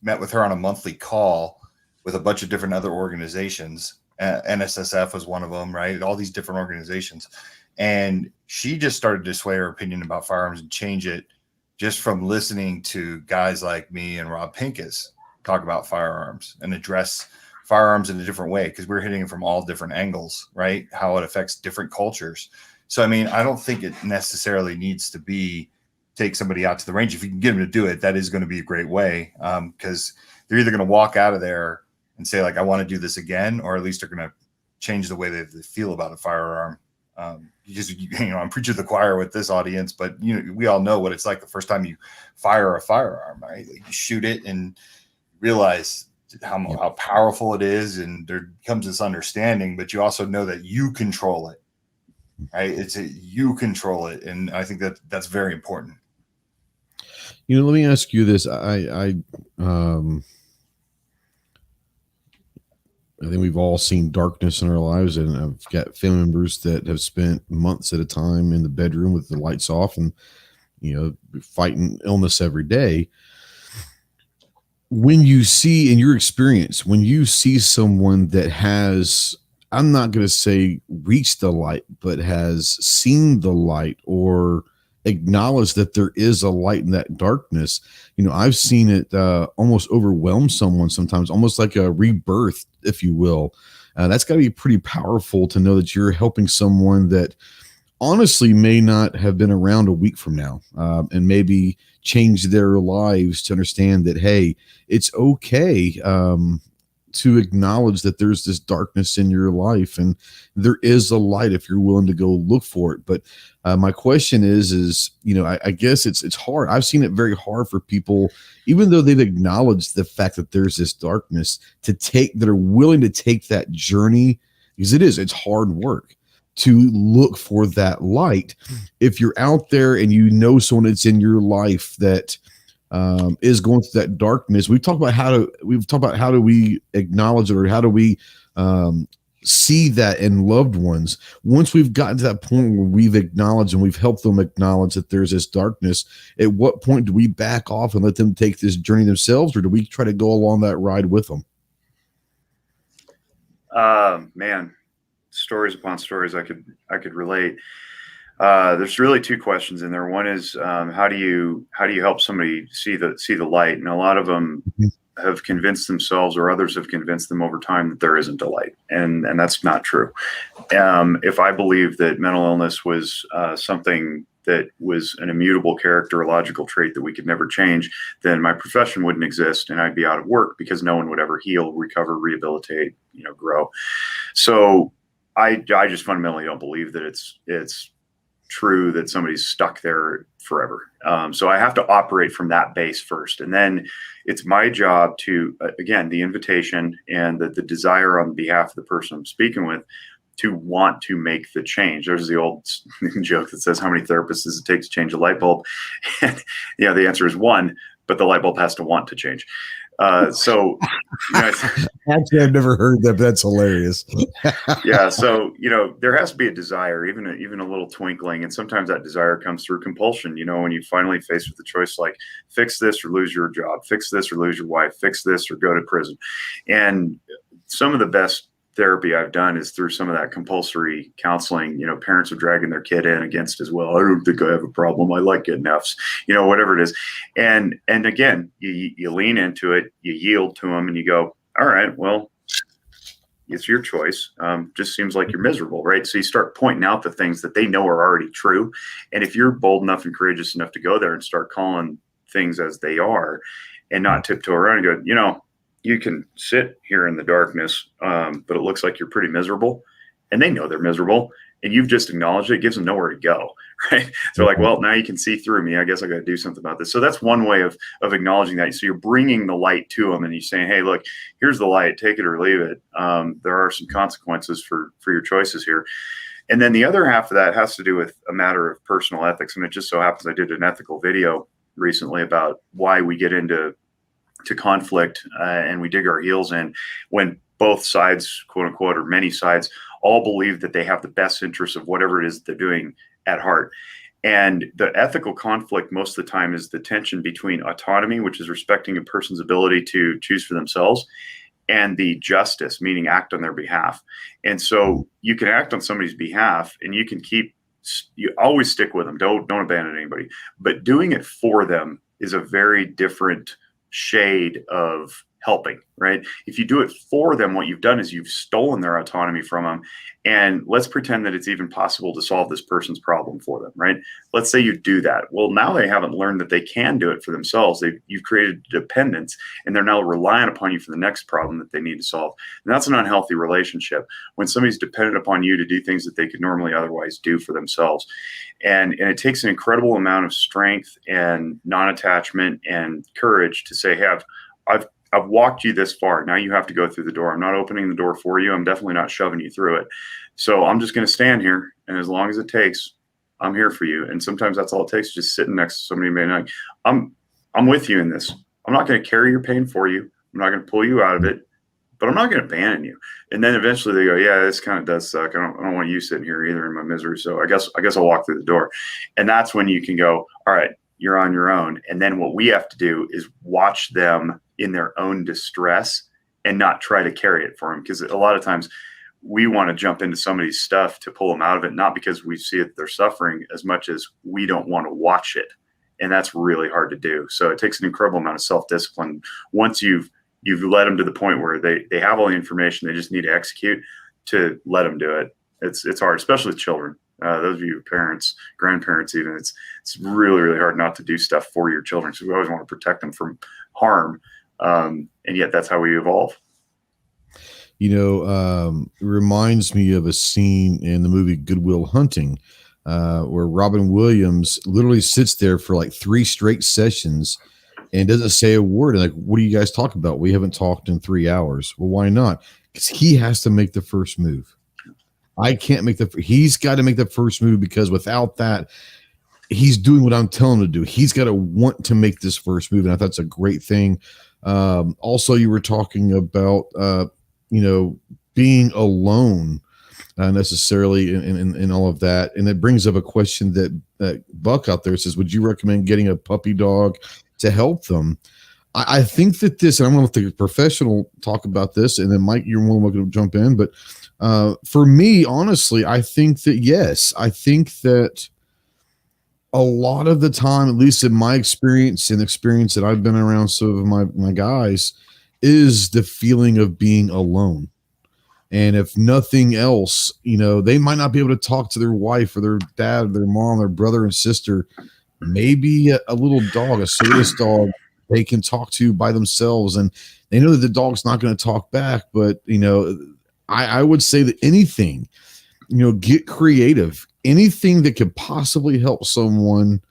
met with her on a monthly call with a bunch of different other organizations. NSSF was one of them, right? All these different organizations. And she just started to sway her opinion about firearms and change it just from listening to guys like me and Rob Pincus talk about firearms and address firearms in a different way, because we're hitting it from all different angles, right? How it affects different cultures. So, I don't think it necessarily needs to be take somebody out to the range. If you can get them to do it, that is going to be a great way, because they're either going to walk out of there and say, like, I want to do this again, or at least they're going to change the way they feel about a firearm. I'm preaching to the choir with this audience, but we all know what it's like the first time you fire a firearm, right? Like, you shoot it and realize how powerful it is, and there comes this understanding, but you also know that you control it, right? You control it, and I think that's very important.
Let me ask you this. I think we've all seen darkness in our lives, and I've got family members that have spent months at a time in the bedroom with the lights off and, fighting illness every day. When you see, in your experience, when you see someone that has, I'm not going to say reached the light, but has seen the light or acknowledged that there is a light in that darkness, I've seen it almost overwhelm someone sometimes, almost like a rebirth, if you will. That's got to be pretty powerful to know that you're helping someone that honestly may not have been around a week from now, and maybe change their lives to understand that, hey, it's okay to acknowledge that there's this darkness in your life, and there is a light if you're willing to go look for it. But my question is, I guess it's hard. I've seen it very hard for people, even though they've acknowledged the fact that there's this darkness, that are willing to take that journey, because it's hard work to look for that light. If you're out there and someone that's in your life that is going through that darkness. We've talked about how do we acknowledge it, or how do we see that in loved ones. Once we've gotten to that point where we've acknowledged and we've helped them acknowledge that there's this darkness, at what point do we back off and let them take this journey themselves, or do we try to go along that ride with them?
Man, stories upon stories I could relate. There's really two questions in there. One is how do you help somebody see the light? And a lot of them have convinced themselves, or others have convinced them over time, that there isn't a light, and that's not true. If I believed that mental illness was something that was an immutable characterological trait that we could never change, then my profession wouldn't exist, and I'd be out of work, because no one would ever heal, recover, rehabilitate, grow. So I just fundamentally don't believe that it's true that somebody's stuck there forever. So I have to operate from that base first. And then it's my job to, again, the invitation and the desire on behalf of the person I'm speaking with to want to make the change. There's the old joke that says, how many therapists does it take to change a light bulb? And, the answer is one, but the light bulb has to want to change. Actually,
I've never heard that, but that's hilarious.
Yeah. So, there has to be a desire, even a little twinkling. And sometimes that desire comes through compulsion, when you finally face with the choice, like fix this or lose your job, fix this or lose your wife, fix this or go to prison. And some of the best therapy I've done is through some of that compulsory counseling. Parents are dragging their kid in against as well. I don't think I have a problem. I like getting Fs, whatever it is. And again, you lean into it, you yield to them, and you go, all right, well, it's your choice. Just seems like you're miserable, right? So you start pointing out the things that they know are already true. And if you're bold enough and courageous enough to go there and start calling things as they are, and not tiptoe around and go, you can sit here in the darkness, but it looks like you're pretty miserable, and they know they're miserable, and you've just acknowledged it. It gives them nowhere to go, right? So like, well, now you can see through me. I guess I got to do something about this. So that's one way of acknowledging that. So you're bringing the light to them, and you're saying, hey, look, here's the light. Take it or leave it. There are some consequences for your choices here. And then the other half of that has to do with a matter of personal ethics. And it just so happens I did an ethical video recently about why we get into conflict and we dig our heels in when both sides, quote unquote, or many sides, all believe that they have the best interests of whatever it is that they're doing at heart. And the ethical conflict most of the time is the tension between autonomy, which is respecting a person's ability to choose for themselves, and the justice, meaning act on their behalf. And so you can act on somebody's behalf, and you always stick with them. Don't abandon anybody. But doing it for them is a very different shade of helping, right? If you do it for them, what you've done is you've stolen their autonomy from them. And let's pretend that it's even possible to solve this person's problem for them, right? Let's say you do that. Well, now they haven't learned that they can do it for themselves. You've created dependence, and they're now relying upon you for the next problem that they need to solve. And that's an unhealthy relationship when somebody's dependent upon you to do things that they could normally otherwise do for themselves. And it takes an incredible amount of strength and non-attachment and courage to say, hey, I've walked you this far. Now you have to go through the door. I'm not opening the door for you. I'm definitely not shoving you through it. So I'm just going to stand here. And as long as it takes, I'm here for you. And sometimes that's all it takes, just sitting next to somebody. Like, I'm with you in this. I'm not going to carry your pain for you. I'm not going to pull you out of it, but I'm not going to abandon you. And then eventually they go, yeah, this kind of does suck. I don't want you sitting here either in my misery. So I guess I'll walk through the door. And that's when you can go, all right, you're on your own. And then what we have to do is watch them in their own distress and not try to carry it for them. Because a lot of times we want to jump into somebody's stuff to pull them out of it, not because we see that they're suffering as much as we don't want to watch it. And that's really hard to do. So it takes an incredible amount of self-discipline. Once you've led them to the point where they have all the information, they just need to execute, to let them do it. It's hard, especially with children. Those of you parents, grandparents, even, it's really, really hard not to do stuff for your children. So we always want to protect them from harm. And yet that's how we evolve.
It reminds me of a scene in the movie Good Will Hunting, where Robin Williams literally sits there for like 3 straight sessions and doesn't say a word. And like, what do you guys talk about? We haven't talked in 3 hours. Well, why not? Because he has to make the first move. I can't make he's got to make the first move, because without that, he's doing what I'm telling him to do. He's got to want to make this first move, and I thought that's a great thing. Also, you were talking about being alone necessarily in all of that, and it brings up a question that Buck out there says, would you recommend getting a puppy dog to help them? I think that this, and I'm going to let the professional talk about this, and then Mike, you're more than welcome to jump in. But for me, honestly, I think that yes, I think that a lot of the time, at least in my experience and experience that I've been around some of my guys, is the feeling of being alone. And if nothing else, they might not be able to talk to their wife or their dad, or their mom, their brother and sister. Maybe a little dog, a service dog, they can talk to by themselves, and they know that the dog's not going to talk back. But I would say that anything, get creative. Anything that could possibly help someone,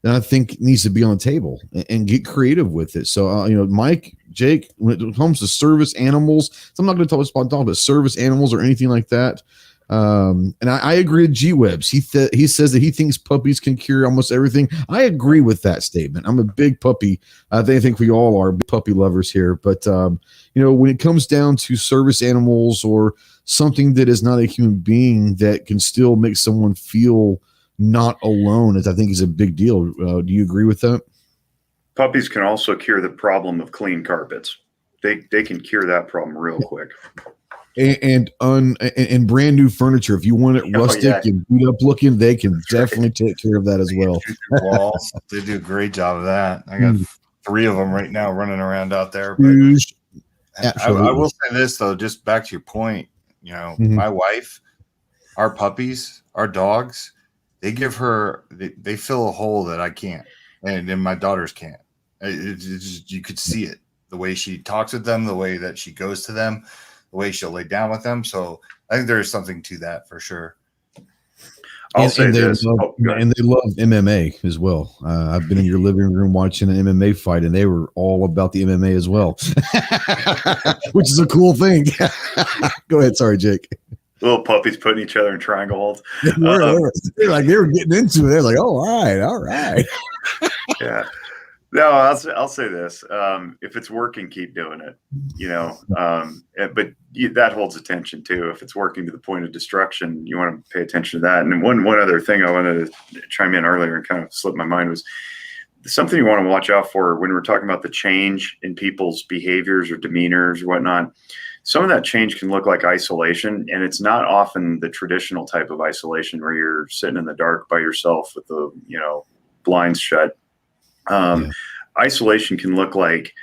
that I think needs to be on the table, and get creative with it. So, Mike, Jake, when it comes to service animals, so I'm not going to talk about dogs, but service animals or anything like that. And I agree with G-Webs. He says that he thinks puppies can cure almost everything. I agree with that statement. I'm a big puppy. I think we all are big puppy lovers here. But, when it comes down to service animals or something that is not a human being that can still make someone feel not alone, I think is a big deal. Do you agree with that?
Puppies can also cure the problem of clean carpets. They can cure that problem real quick.
And brand new furniture. If you want it rustic and beat up looking, they can definitely take care of that as well.
Walls, they do a great job of that. I got 3 of them right now running around out there. But I will say this though, just back to your point. My wife, our puppies, our dogs, they give her, they fill a hole that I can't, and then my daughters can't. It's just, you could see it, the way she talks with them, the way that she goes to them, the way she'll lay down with them. So I think there's something to that for sure.
And they love MMA as well. I've been in your living room watching an MMA fight, and they were all about the MMA as well, which is a cool thing. Go ahead. Sorry, Jake.
Little puppies putting each other in triangle holds.
They were getting into it. They're like, oh, all right.
Yeah. No, I'll say this. If it's working, keep doing it. But that holds attention too. If it's working to the point of destruction, you want to pay attention to that. And one other thing I wanted to chime in earlier and kind of slipped my mind was something you want to watch out for when we're talking about the change in people's behaviors or demeanors or whatnot. Some of that change can look like isolation, and it's not often the traditional type of isolation where you're sitting in the dark by yourself with the blinds shut. Isolation can look like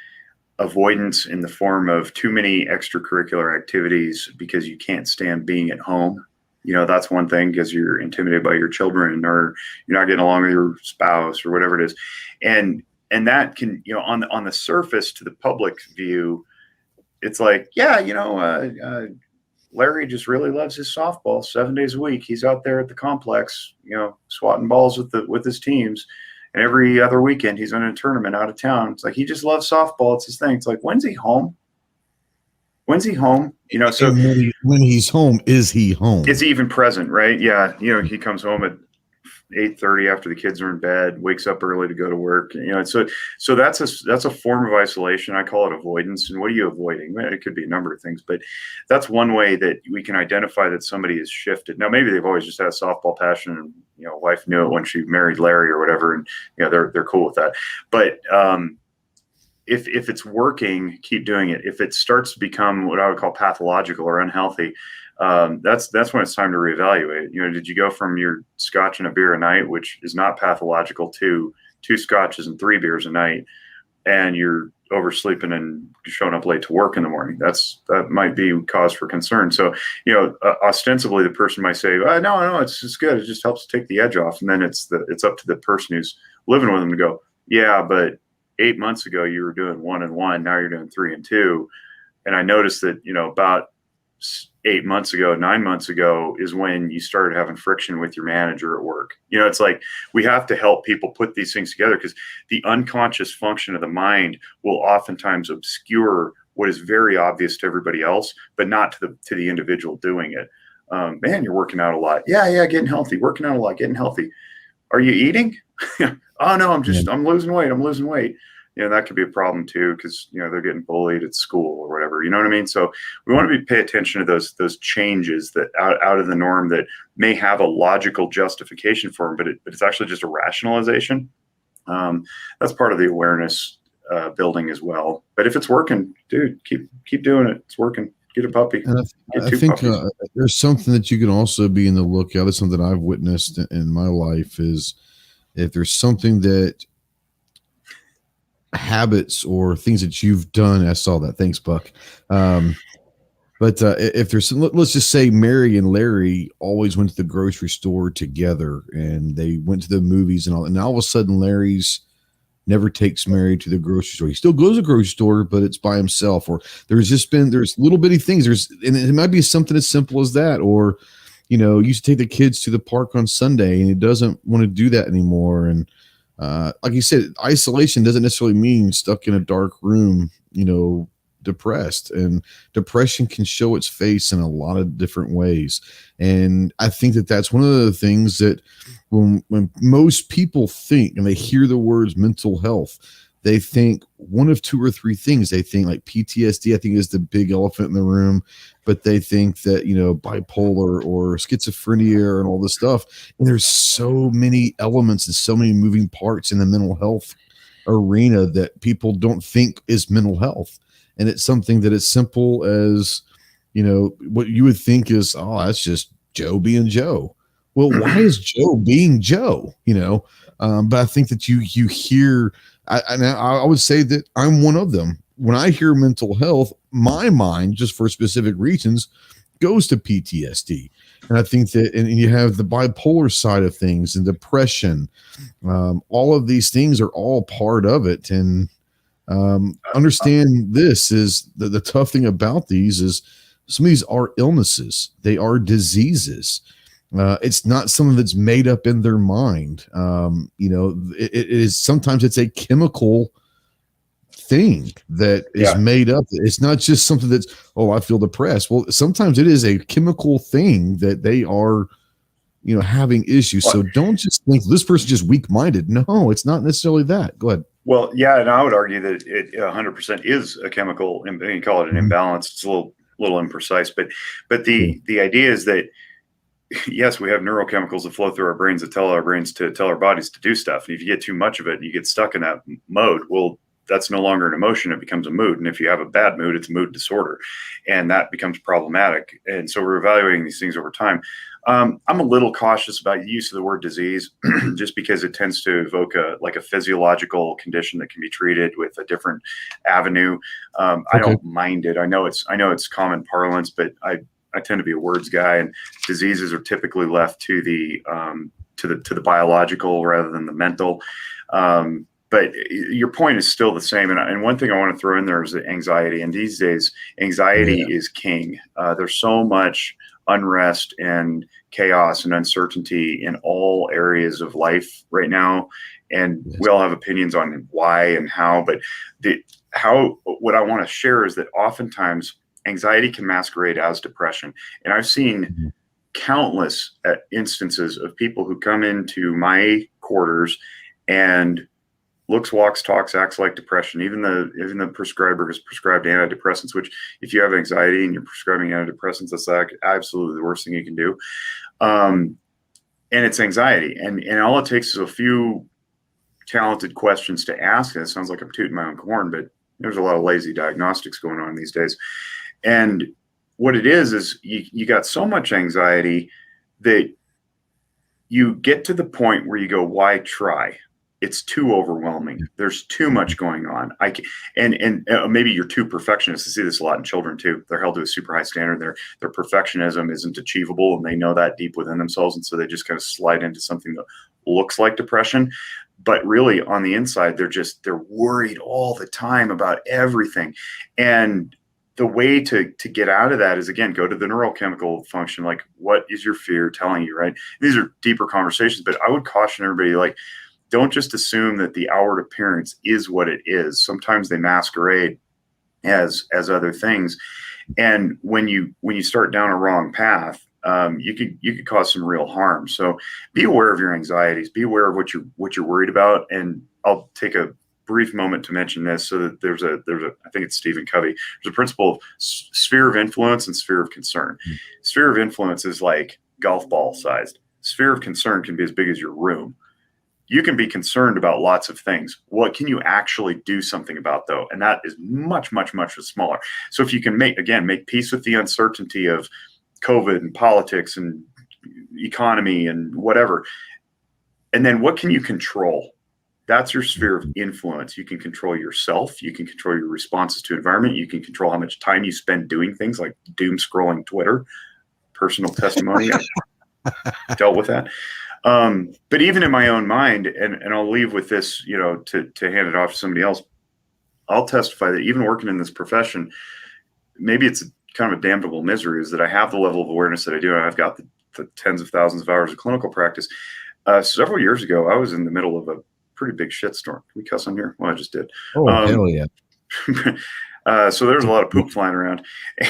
avoidance in the form of too many extracurricular activities because you can't stand being at home. That's one thing, because you're intimidated by your children, or you're not getting along with your spouse, or whatever it is. And that can, on the surface to the public view, it's like, Larry just really loves his softball 7 days a week. He's out there at the complex, swatting balls with his teams. And every other weekend, he's in a tournament out of town. It's like, he just loves softball. It's his thing. It's like, when's he home? So
when he's home, is he home?
Is he even present? Right. Yeah. He comes home at 8:30 after the kids are in bed, wakes up early to go to work. So that's a form of isolation. I call it avoidance. And what are you avoiding? It could be a number of things, but that's one way that we can identify that somebody has shifted. Now, maybe they've always just had a softball passion, and wife knew it when she married Larry or whatever, and they're cool with that. But if it's working, keep doing it. If it starts to become what I would call pathological or unhealthy, that's when it's time to reevaluate. Did you go from your scotch and a beer a night, which is not pathological, to 2 scotches and 3 beers a night, and you're oversleeping and showing up late to work in the morning? That might be cause for concern. So, ostensibly the person might say, no, it's just good. It just helps take the edge off. And then it's up to the person who's living with them to go, yeah, but 8 months ago you were doing 1 and 1. Now you're doing 3 and 2. And I noticed that, about 8 months ago, 9 months ago is when you started having friction with your manager at work. It's like, we have to help people put these things together, because the unconscious function of the mind will oftentimes obscure what is very obvious to everybody else, but not to the individual doing it. Man, you're working out a lot. Yeah, getting healthy, working out a lot, getting healthy. Are you eating? Oh no, I'm losing weight. I'm losing weight. That could be a problem too, because they're getting bullied at school or whatever. You know what I mean? So we want to pay attention to those changes that out of the norm that may have a logical justification for them, but it's actually just a rationalization. That's part of the awareness building as well. But if it's working, dude, keep doing it. It's working. Get a puppy.
And I think there's something that you can also be in the lookout. That's something I've witnessed in my life is if there's something that habits or things that you've done. I saw that. Thanks, Buck. But if there's let's just say Mary and Larry always went to the grocery store together and they went to the movies and all of a sudden Larry's never takes Mary to the grocery store. He still goes to the grocery store, but it's by himself. Or there's little bitty things. And it might be something as simple as that. Or, used to take the kids to the park on Sunday and he doesn't want to do that anymore. And like you said, isolation doesn't necessarily mean stuck in a dark room, depressed, and depression can show its face in a lot of different ways. And I think that that's one of the things that when most people think and they hear the words mental health, they think one of two or three things. They think like PTSD, I think, is the big elephant in the room, but they think that, bipolar or schizophrenia and all this stuff. And there's so many elements and so many moving parts in the mental health arena that people don't think is mental health. And it's something that is simple as, what you would think is, oh, that's just Joe being Joe. Well, why is Joe being Joe? But I think that you hear, I would say that I'm one of them. When I hear mental health, my mind, just for specific reasons, goes to PTSD. And I think that, and you have the bipolar side of things and depression. All of these things are all part of it. And understand this is the tough thing about these is some of these are illnesses. They are diseases. It's not something that's made up in their mind. It is sometimes it's a chemical thing that is made up. It's not just something that's, oh, I feel depressed. Well, sometimes it is a chemical thing that they are, having issues. So don't just think this person's just weak-minded. No, it's not necessarily that. Go ahead.
Well, yeah, and I would argue that it 100% is a chemical, and you call it an imbalance. It's a little imprecise, but the idea is that yes, we have neurochemicals that flow through our brains that tell our brains to tell our bodies to do stuff. And if you get too much of it, you get stuck in that mode. Well, that's no longer an emotion; it becomes a mood. And if you have a bad mood, it's a mood disorder, and that becomes problematic. And so we're evaluating these things over time. I'm a little cautious about the use of the word disease just because it tends to evoke a physiological condition that can be treated with a different avenue. I don't mind it. I know it's common parlance, but I tend to be a words guy, and diseases are typically left to the biological rather than the mental. But your point is still the same. And one thing I want to throw in there is the anxiety. And these days, anxiety is king. There's so much unrest and chaos and uncertainty in all areas of life right now. And we all have opinions on why and how, but what I want to share is that oftentimes anxiety can masquerade as depression. And I've seen countless instances of people who come into my quarters and looks, walks, talks, acts like depression. Even the prescriber has prescribed antidepressants, which if you have anxiety and you're prescribing antidepressants, that's like absolutely the worst thing you can do. And it's anxiety. And all it takes is a few talented questions to ask. And it sounds like I'm tooting my own horn, but there's a lot of lazy diagnostics going on these days. And what it is you got so much anxiety that you get to the point where you go, why try? It's too overwhelming. There's too much going on. And maybe you're too perfectionist. I see this a lot in children too. They're held to a super high standard. Their perfectionism isn't achievable, and they know that deep within themselves. And so they just kind of slide into something that looks like depression. But really on the inside, they're worried all the time about everything. And the way to get out of that is, again, go to the neurochemical function. Like, what is your fear telling you, right? These are deeper conversations, but I would caution everybody, like, don't just assume that the outward appearance is what it is. Sometimes they masquerade as other things. And when you start down a wrong path, you could cause some real harm. So be aware of your anxieties, be aware of what you're worried about. And I'll take a brief moment to mention this. So that there's a I think it's Stephen Covey. There's a principle of sphere of influence and sphere of concern. Sphere of influence is like golf ball sized. Sphere of concern can be as big as your room. You can be concerned about lots of things. What can you actually do something about, though? And that is much, much, much smaller. So if you can make peace with the uncertainty of COVID and politics and economy and whatever, and then what can you control? That's your sphere of influence. You can control yourself. You can control your responses to environment. You can control how much time you spend doing things like doom scrolling Twitter. Personal testimony. I dealt with that. But even in my own mind, and I'll leave with this, to hand it off to somebody else, I'll testify that even working in this profession, maybe it's kind of a damnable misery, is that I have the level of awareness that I do. And I've got the tens of thousands of hours of clinical practice. Several years ago, I was in the middle of a pretty big shitstorm. Can we cuss on here? Well, I just did.
Oh, hell yeah.
So there's a lot of poop flying around,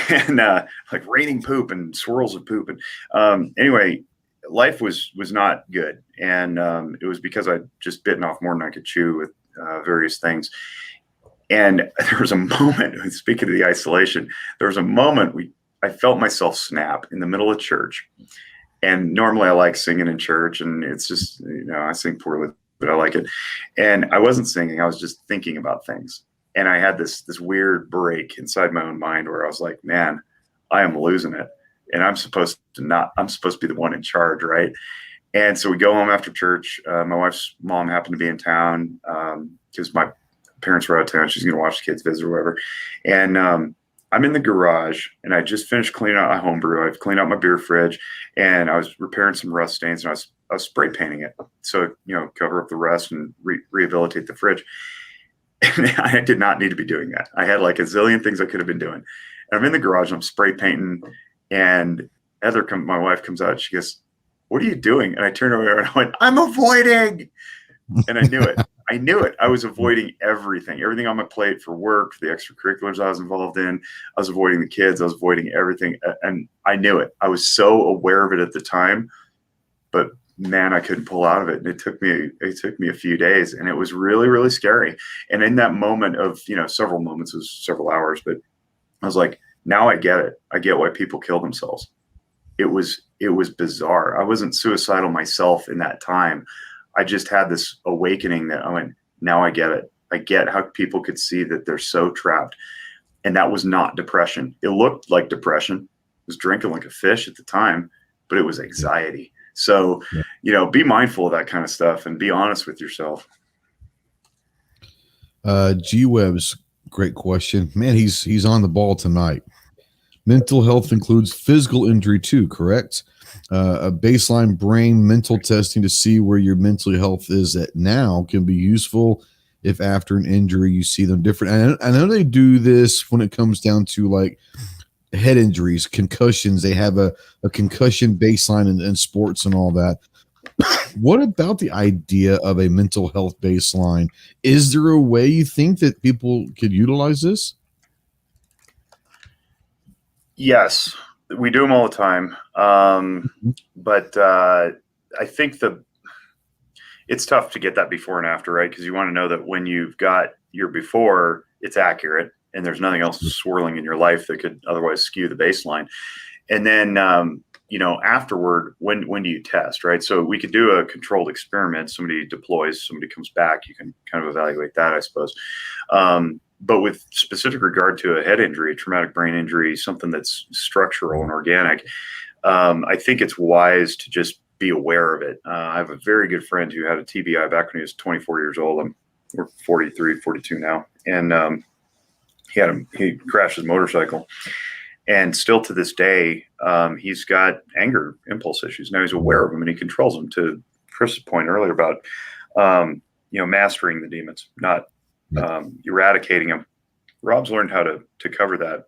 and like raining poop and swirls of poop. And anyway, life was not good. And it was because I'd just bitten off more than I could chew with various things. And there was a moment, speaking of the isolation, there was a moment I felt myself snap in the middle of church. And normally I like singing in church, and it's just, I sing poorly, but I like it. And I wasn't singing, I was just thinking about things. And I had this weird break inside my own mind where I was like, man, I am losing it. And I'm supposed to be the one in charge, right? And so we go home after church. My wife's mom happened to be in town because my parents were out of town. She's going to watch the kids visit or whatever. And I'm in the garage, and I just finished cleaning out my home brew. I've cleaned out my beer fridge, and I was repairing some rust stains, and I was spray painting it. So, cover up the rust and rehabilitate the fridge. And I did not need to be doing that. I had like a zillion things I could have been doing. And I'm in the garage, and I'm spray painting, and Heather, my wife, comes out. She goes, "What are you doing?" And I turned over and I went, "I'm avoiding." And I knew it. I knew it. I was avoiding everything on my plate for work, for the extracurriculars I was involved in. I was avoiding the kids. I was avoiding everything. And I knew it. I was so aware of it at the time, but man, I couldn't pull out of it. And it took me a few days, and it was really, really scary. And in that moment of, several moments, it was several hours, but I was like, now I get it. I get why people kill themselves. It was bizarre. I wasn't suicidal myself in that time. I just had this awakening that I went, now I get it. I get how people could see that they're so trapped. And that was not depression. It looked like depression. I was drinking like a fish at the time, but it was anxiety. So, be mindful of that kind of stuff and be honest with yourself.
G-Web's great question. Man, he's on the ball tonight. Mental health includes physical injury too, correct? A baseline brain mental testing to see where your mental health is at now can be useful if after an injury you see them different. I know they do this when it comes down to like head injuries, concussions. They have a concussion baseline in sports and all that. What about the idea of a mental health baseline? Is there a way you think that people could utilize this?
Yes, we do them all the time. But I think it's tough to get that before and after, right? Because you want to know that when you've got your before, it's accurate and there's nothing else swirling in your life that could otherwise skew the baseline. And then, afterward, when do you test, right? So we could do a controlled experiment. Somebody deploys, somebody comes back. You can kind of evaluate that, I suppose. But with specific regard to a head injury, a traumatic brain injury, something that's structural and organic, I think it's wise to just be aware of it. I have a very good friend who had a TBI back when he was 24 years old. We're 43, 42 now. And he crashed his motorcycle. And still to this day, he's got anger impulse issues. Now he's aware of them and he controls them, to Chris's point earlier about, mastering the demons, not eradicating them. Rob's learned how to cover that.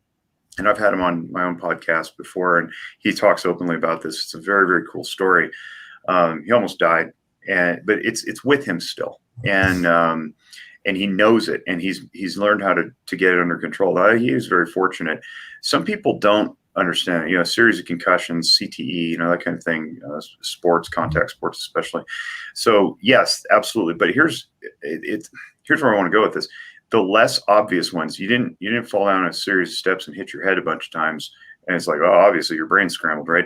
And I've had him on my own podcast before, and he talks openly about this. It's a very, very cool story. He almost died, but it's with him still. And he knows it, and he's learned how to get it under control. He is very fortunate. Some people don't understanding, a series of concussions, CTE, that kind of thing, sports, contact sports especially. So yes, absolutely. But here's where I want to go with this. The less obvious ones, you didn't fall down a series of steps and hit your head a bunch of times, and it's like, oh, obviously your brain's scrambled, right?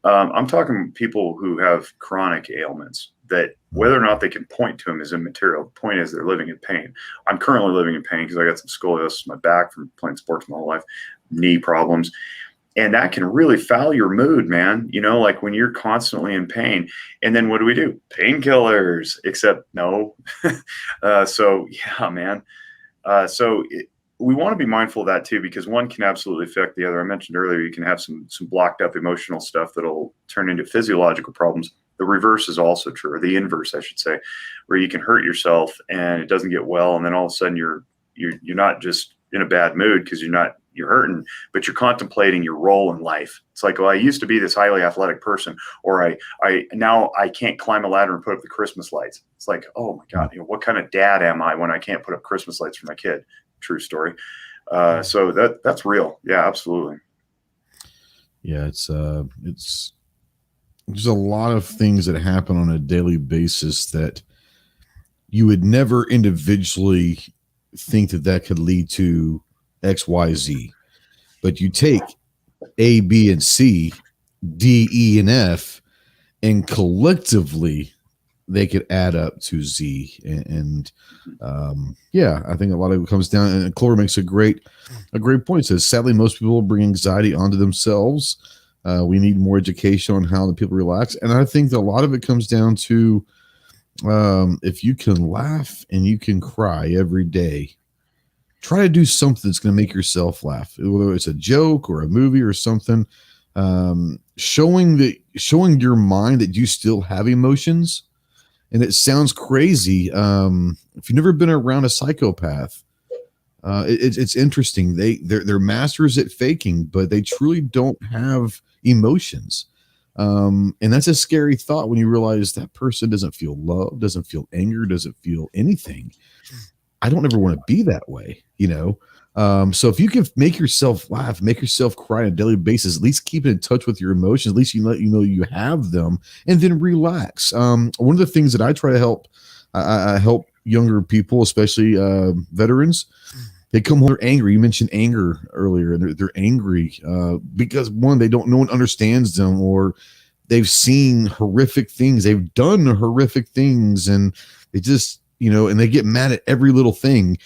I'm talking people who have chronic ailments that whether or not they can point to them is immaterial. The point is they're living in pain. I'm currently living in pain because I got some scoliosis in my back from playing sports my whole life, knee problems. And that can really foul your mood, man. Like when you're constantly in pain. And then what do? Painkillers, except no. So yeah, man. We want to be mindful of that too, because one can absolutely affect the other. I mentioned earlier, you can have some blocked up emotional stuff that'll turn into physiological problems. The reverse is also true, or the inverse, I should say, where you can hurt yourself and it doesn't get well. And then all of a sudden you're not just in a bad mood because you're hurting, but you're contemplating your role in life. It's like, well, I used to be this highly athletic person, or now I can't climb a ladder and put up the Christmas lights. It's like, oh my God, what kind of dad am I when I can't put up Christmas lights for my kid? True story. So that's real. Yeah, absolutely.
Yeah, it's there's a lot of things that happen on a daily basis that you would never individually think that could lead to X, Y, Z. But you take A, B, and C, D, E, and F, and collectively they could add up to Z. And I think a lot of it comes down, and Clover makes a great point. It says, sadly, most people bring anxiety onto themselves. We need more education on how the people relax. And I think that a lot of it comes down to if you can laugh and you can cry every day, try to do something that's going to make yourself laugh, whether it's a joke or a movie or something. Showing your mind that you still have emotions. And it sounds crazy. If you've never been around a psychopath, it's interesting. They're masters at faking, but they truly don't have emotions. And that's a scary thought when you realize that person doesn't feel love, doesn't feel anger, doesn't feel anything. I don't ever want to be that way, So if you can make yourself laugh, make yourself cry on a daily basis, at least keep in touch with your emotions, at least you have them, and then relax. One of the things that I try to help, I help younger people, especially veterans. They come home, they're angry. You mentioned anger earlier, and they're angry because no one understands them, or they've seen horrific things, they've done horrific things, and they just and they get mad at every little thing.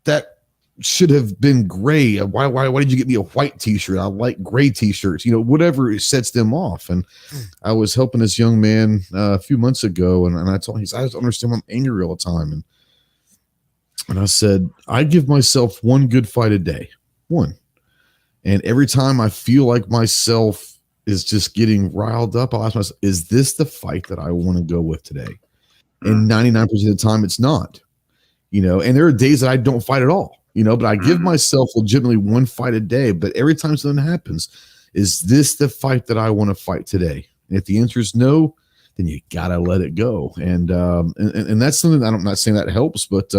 That should have been gray. Why did you get me a white t-shirt? I like gray t-shirts, whatever sets them off. And I was helping this young man a few months ago, and I told him, I just understand why I'm angry all the time. And I said, I give myself one good fight a day. One. And every time I feel like myself is just getting riled up, I'll ask myself, is this the fight that I want to go with today? And 99% of the time it's not, and there are days that I don't fight at all, but I give myself legitimately one fight a day. But every time something happens, is this the fight that I want to fight today? And if the answer is no, then you gotta let it go. And that's something that I'm not saying that helps, but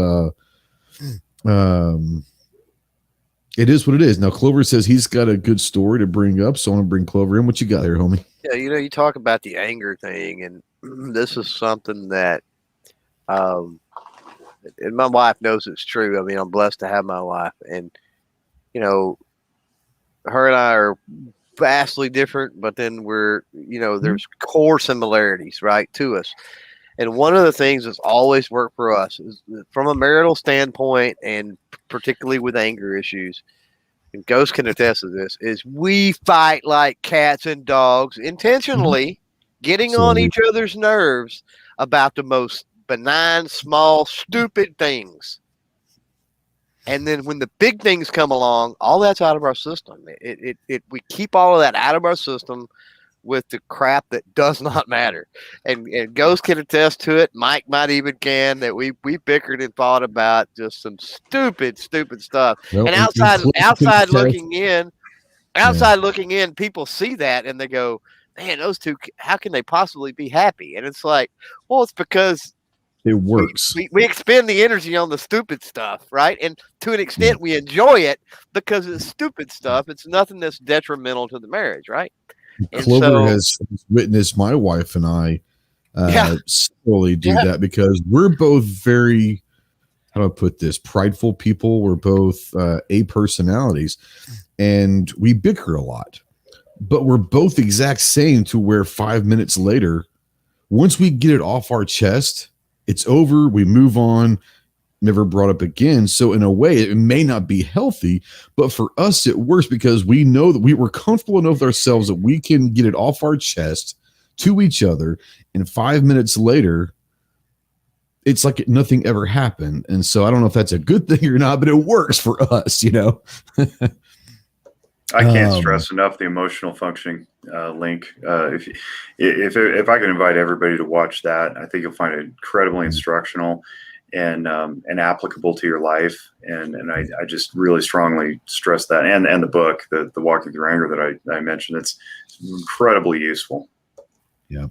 it is what it is. Now Clover says he's got a good story to bring up, so I want to bring Clover in. What you got here, homie?
Yeah, you talk about the anger thing, and this is something that and my wife knows it's true. I mean, I'm blessed to have my wife, and her and I are vastly different, but then we're there's core similarities, right, to us. And one of the things that's always worked for us is from a marital standpoint, and particularly with anger issues, and Ghost can attest to this, is we fight like cats and dogs, intentionally getting on each other's nerves about the most benign, small, stupid things. And then when the big things come along, all that's out of our system. We keep all of that out of our system with the crap that does not matter. And Ghost can attest to it. Mike might even can, that we bickered and fought about just some stupid stuff. Well, and outside looking in, people see that and they go, man, those two, how can they possibly be happy? And it's like, well, it's because
It works.
We expend the energy on the stupid stuff, right? And to an extent, we enjoy it because it's stupid stuff. It's nothing that's detrimental to the marriage, right? And
Clover has witnessed my wife and I slowly do that because we're both very, how do I put this, prideful people. We're both A personalities, and we bicker a lot. But we're both exact same to where 5 minutes later, once we get it off our chest, it's over. We move on, never brought up again. So in a way, it may not be healthy, but for us, it works because we know that we were comfortable enough with ourselves that we can get it off our chest to each other. And 5 minutes later, it's like nothing ever happened. And so I don't know if that's a good thing or not, but it works for us, you know?
I can't stress enough the emotional functioning link. If I can invite everybody to watch that, I think you'll find it incredibly instructional and applicable to your life. And I just really strongly stress that. And the book, the Walking Through Anger that I mentioned, it's incredibly useful.
Yeah.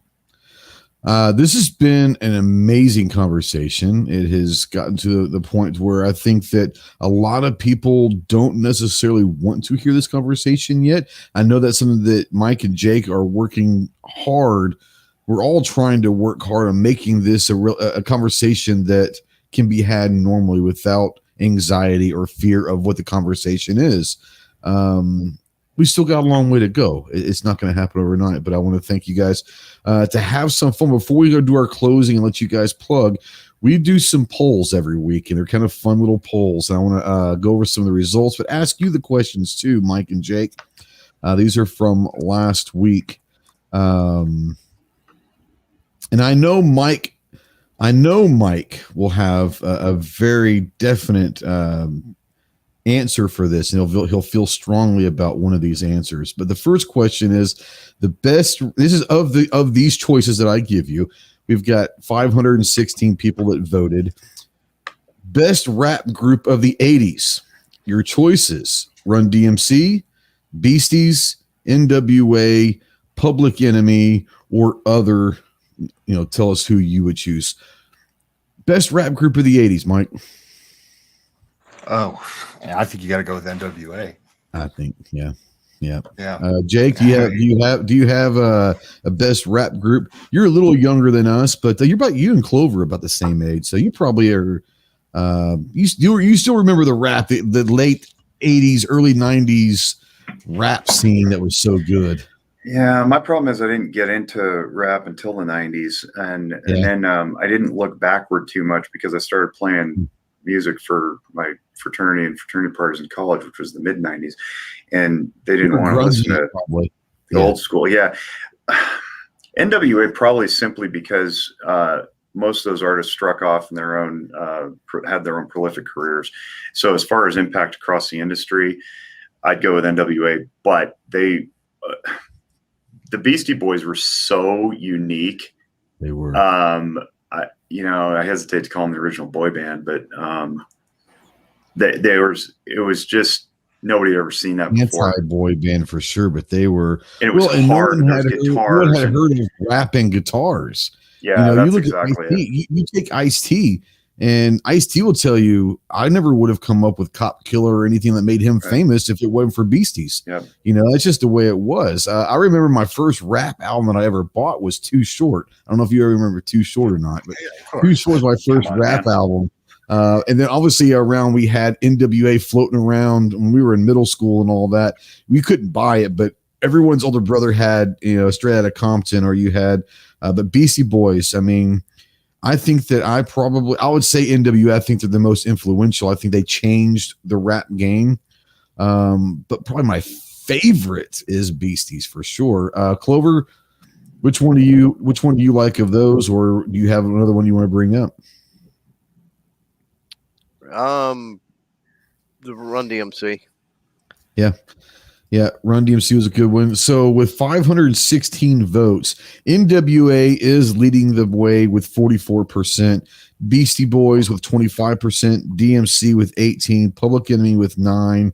This has been an amazing conversation. It has gotten to the point where I think that a lot of people don't necessarily want to hear this conversation yet. I know that's something that Mike and Jake are working hard. We're all trying to work hard on making this a conversation that can be had normally without anxiety or fear of what the conversation is. We still got a long way to go. It's not going to happen overnight, but I want to thank you guys to have some fun. Before we go do our closing and let you guys plug, we do some polls every week, and they're kind of fun little polls. And I want to go over some of the results, but ask you the questions too, Mike and Jake. These are from last week. And I know Mike will have a very definite answer for this, and he'll feel strongly about one of these answers. But the first question is the best. This is of these choices that I give you. We've got 516 people that voted. Best rap group of the 80s. Your choices: Run DMC, Beasties, NWA, Public Enemy, or other. Tell us who you would choose. Best rap group of the 80s, Mike.
Oh, I think you got to go with NWA.
I think, yeah.
Jake,
do you have a best rap group? You're a little younger than us, but you and Clover are about the same age, so you probably are. You still remember the rap, the late 80s, early 90s rap scene that was so good.
Yeah, my problem is I didn't get into rap until the 90s, and then I didn't look backward too much because I started playing music for my fraternity and fraternity parties in college, which was the mid 90s, and they didn't want to listen to the old school. Yeah. NWA probably simply because most of those artists struck off in their own, had their own prolific careers. So as far as impact across the industry, I'd go with NWA, but the Beastie Boys were so unique.
They were.
I hesitate to call them the original boy band, but it was just nobody had ever seen that before.
Anti-boy band for sure, but they were.
And it was hard.
No one had heard of rapping guitars.
Yeah, that's
you look
exactly
at Ice-T, you take Ice-T, and Ice-T will tell you, I never would have come up with Cop Killer or anything that made him famous if it wasn't for Beasties.
Yep.
That's just the way it was. I remember my first rap album that I ever bought was Too Short. I don't know if you ever remember Too Short or not, but Too Short was my first rap album. And then obviously we had NWA floating around when we were in middle school and all that. We couldn't buy it, but everyone's older brother had, Straight Outta Compton, or you had the Beastie Boys. I mean, I think that I would say NWA. I think they're the most influential. I think they changed the rap game. But probably my favorite is Beasties for sure. Clover, which one do you like of those, or do you have another one you want to bring up?
The Run DMC.
Yeah, Run DMC was a good one. So with 516 votes, NWA is leading the way with 44%, Beastie Boys with 25%, DMC with 18%, Public Enemy with 9%,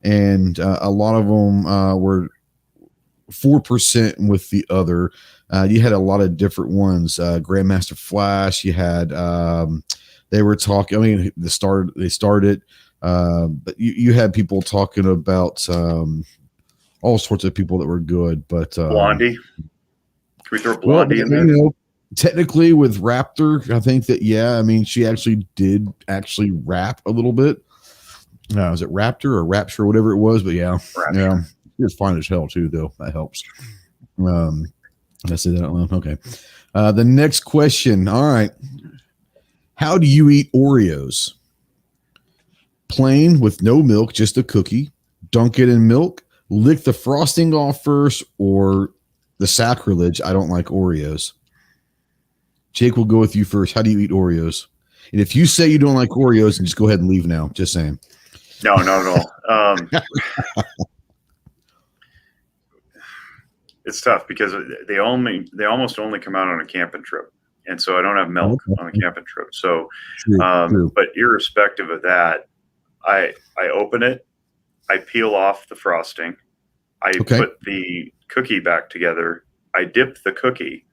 and a lot of them were 4% with the other. You had a lot of different ones. Grandmaster Flash. You had they were talking. I mean, they started, but you had people talking about all sorts of people that were good. But
Blondie. Can we throw Blondie in there?
You know, technically with Raptor, I think that I mean, she did rap a little bit. Was it Raptor or Rapture or whatever it was? But
Rapture.
It was fine as hell too, though. That helps. Did I say that out loud? Okay. The next question. All right. How do you eat Oreos? Plain with no milk, just a cookie. Dunk it in milk. Lick the frosting off first, or the sacrilege. I don't like Oreos. Jake, we'll go with you first. How do you eat Oreos? And if you say you don't like Oreos, then just go ahead and leave now. Just saying.
No, not at all. It's tough because they almost only come out on a camping trip, and so I don't have milk on a camping trip. So,
True.
But irrespective of that, I open it, I peel off the frosting, I put the cookie back together, I dip the cookie,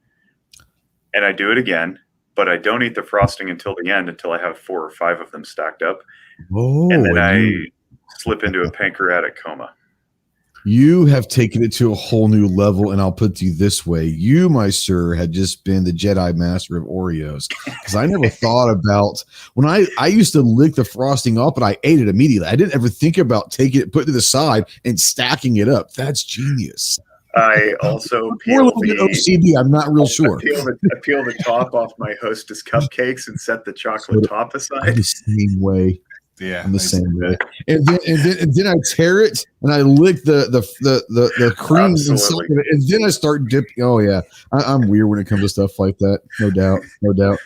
and I do it again. But I don't eat the frosting until the end, until I have 4 or 5 of them stacked up, and then I slip into a pancreatic coma.
You have taken it to a whole new level, and I'll put it to you this way. You, my sir, had just been the Jedi master of Oreos, because I never thought about when I used to lick the frosting up and I ate it immediately. I didn't ever think about taking it, putting it to the side, and stacking it up. That's genius.
I also
peel the OCD. I'm not real sure.
I peel the top off my Hostess cupcakes and set the chocolate top aside.
The same way.
Yeah,
in the same way. And then I tear it and I lick the cream inside, and then I start dipping. Oh yeah, I'm weird when it comes to stuff like that. No doubt.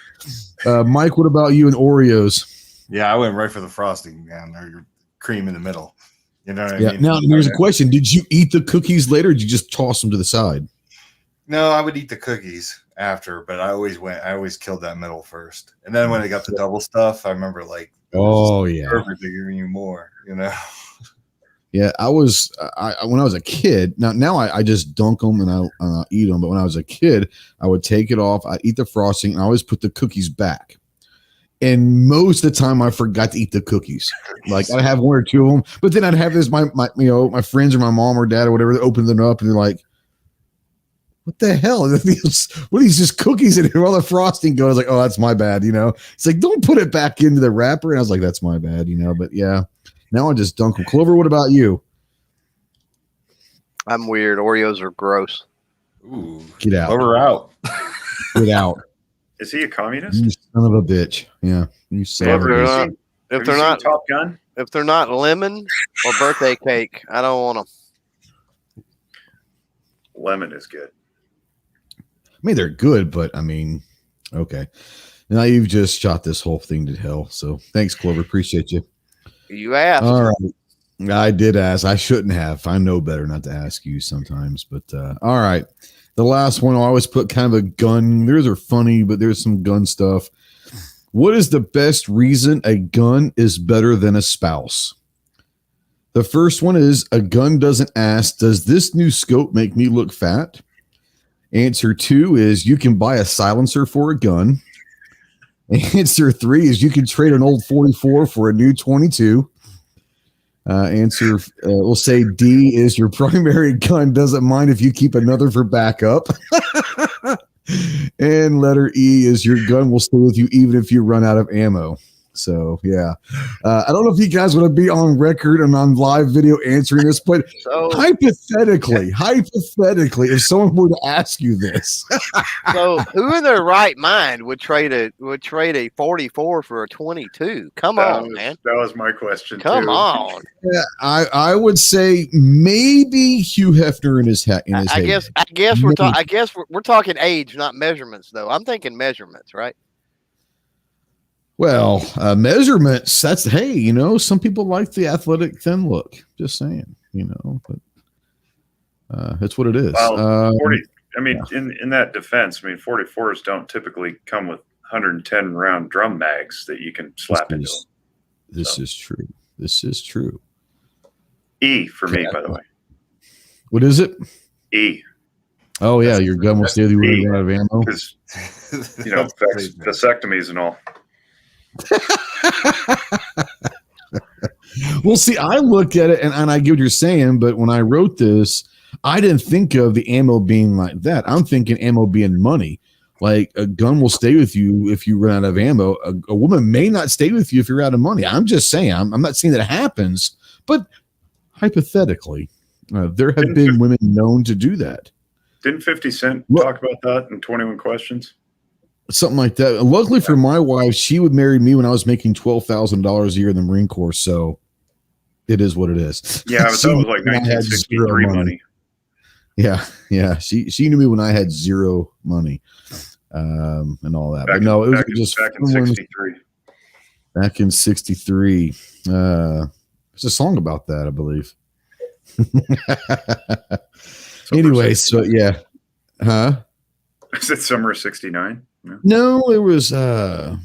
Mike, what about you and Oreos?
Yeah, I went right for the frosting, man. Or cream in the middle. You know what I mean?
Now here's a question: did you eat the cookies later, or did you just toss them to the side?
No, I would eat the cookies after, but I always killed that middle first. And then when I got the double stuff, I remember like, perfect to give you more, you know.
Yeah, I when I was a kid. Now I just dunk them and I eat them. But when I was a kid, I would take it off. I eat the frosting, and I always put the cookies back. And most of the time, I forgot to eat the cookies. Like I'd have 1 or 2 of them, but then I'd have this my friends or my mom or dad or whatever that open them up, and they're like, "What the hell? What are these just cookies in here?" All the frosting goes. Like, oh, that's my bad. You know, it's like, don't put it back into the wrapper. And I was like, that's my bad. You know, but yeah, now I just dunk them. Clover, what about you?
I'm weird. Oreos are gross.
Ooh,
get out.
Clover out.
Get out.
Is he a communist?
You son of a bitch. Yeah. You son of a bitch.
If they're not
Top Gun,
if they're not lemon or birthday cake, I don't want them.
lemon is good.
I mean, they're good, but I mean, okay. Now you've just shot this whole thing to hell. So thanks, Clover. Appreciate you.
You asked.
All right. I did ask. I shouldn't have. I know better not to ask you sometimes, but all right. The last one, I always put kind of a gun. Theirs are funny, but there's some gun stuff. What is the best reason a gun is better than a spouse? The first one is a gun doesn't ask, does this new scope make me look fat? Answer 2 is you can buy a silencer for a gun. Answer 3 is you can trade an old 44 for a new 22. Answer, we'll say D is your primary gun doesn't mind if you keep another for backup. And letter E is your gun will stay with you even if you run out of ammo. So, yeah. I don't know if you guys want to be on record and on live video answering this, but hypothetically, if someone were to ask you this.
So who in their right mind would trade a 44 for a 22? Come on, man.
That was my question.
Come on.
Yeah, I would say maybe Hugh Hefner in his hat.
I guess we're talking age, not measurements, though. I'm thinking measurements, right?
Well, measurements, that's, hey, you know, some people like the athletic thin look. Just saying, you know, but that's what it is.
Well, 40, I mean, yeah. in that defense, I mean, 44s don't typically come with 110 round drum mags that you can slap into them.
This is true. This is true.
E for me, by the way.
What is it?
E.
Oh yeah, your gun will stay with you when
E.
you run out of ammo.
Because, vasectomies and all.
Well, see, I look at it and I get what you're saying, but when I wrote this, I didn't think of the ammo being like that. I'm thinking ammo being money. Like a gun will stay with you if you run out of ammo. A woman may not stay with you if you're out of money. I'm just saying. I'm not saying that it happens, but hypothetically, there have been women known to do that.
Didn't 50 Cent talk about that in 21 Questions?
Something like that. Luckily for my wife, she would marry me when I was making $12,000 a year in the Marine Corps. So it is what it is.
Yeah, but that was like 1963 money.
Yeah. She knew me when I had zero money, and all that. But no, it was just
back in 63.
Back in 63. There's a song about that, I believe. Anyway, so yeah. Huh?
Is it summer of 69?
No, it was I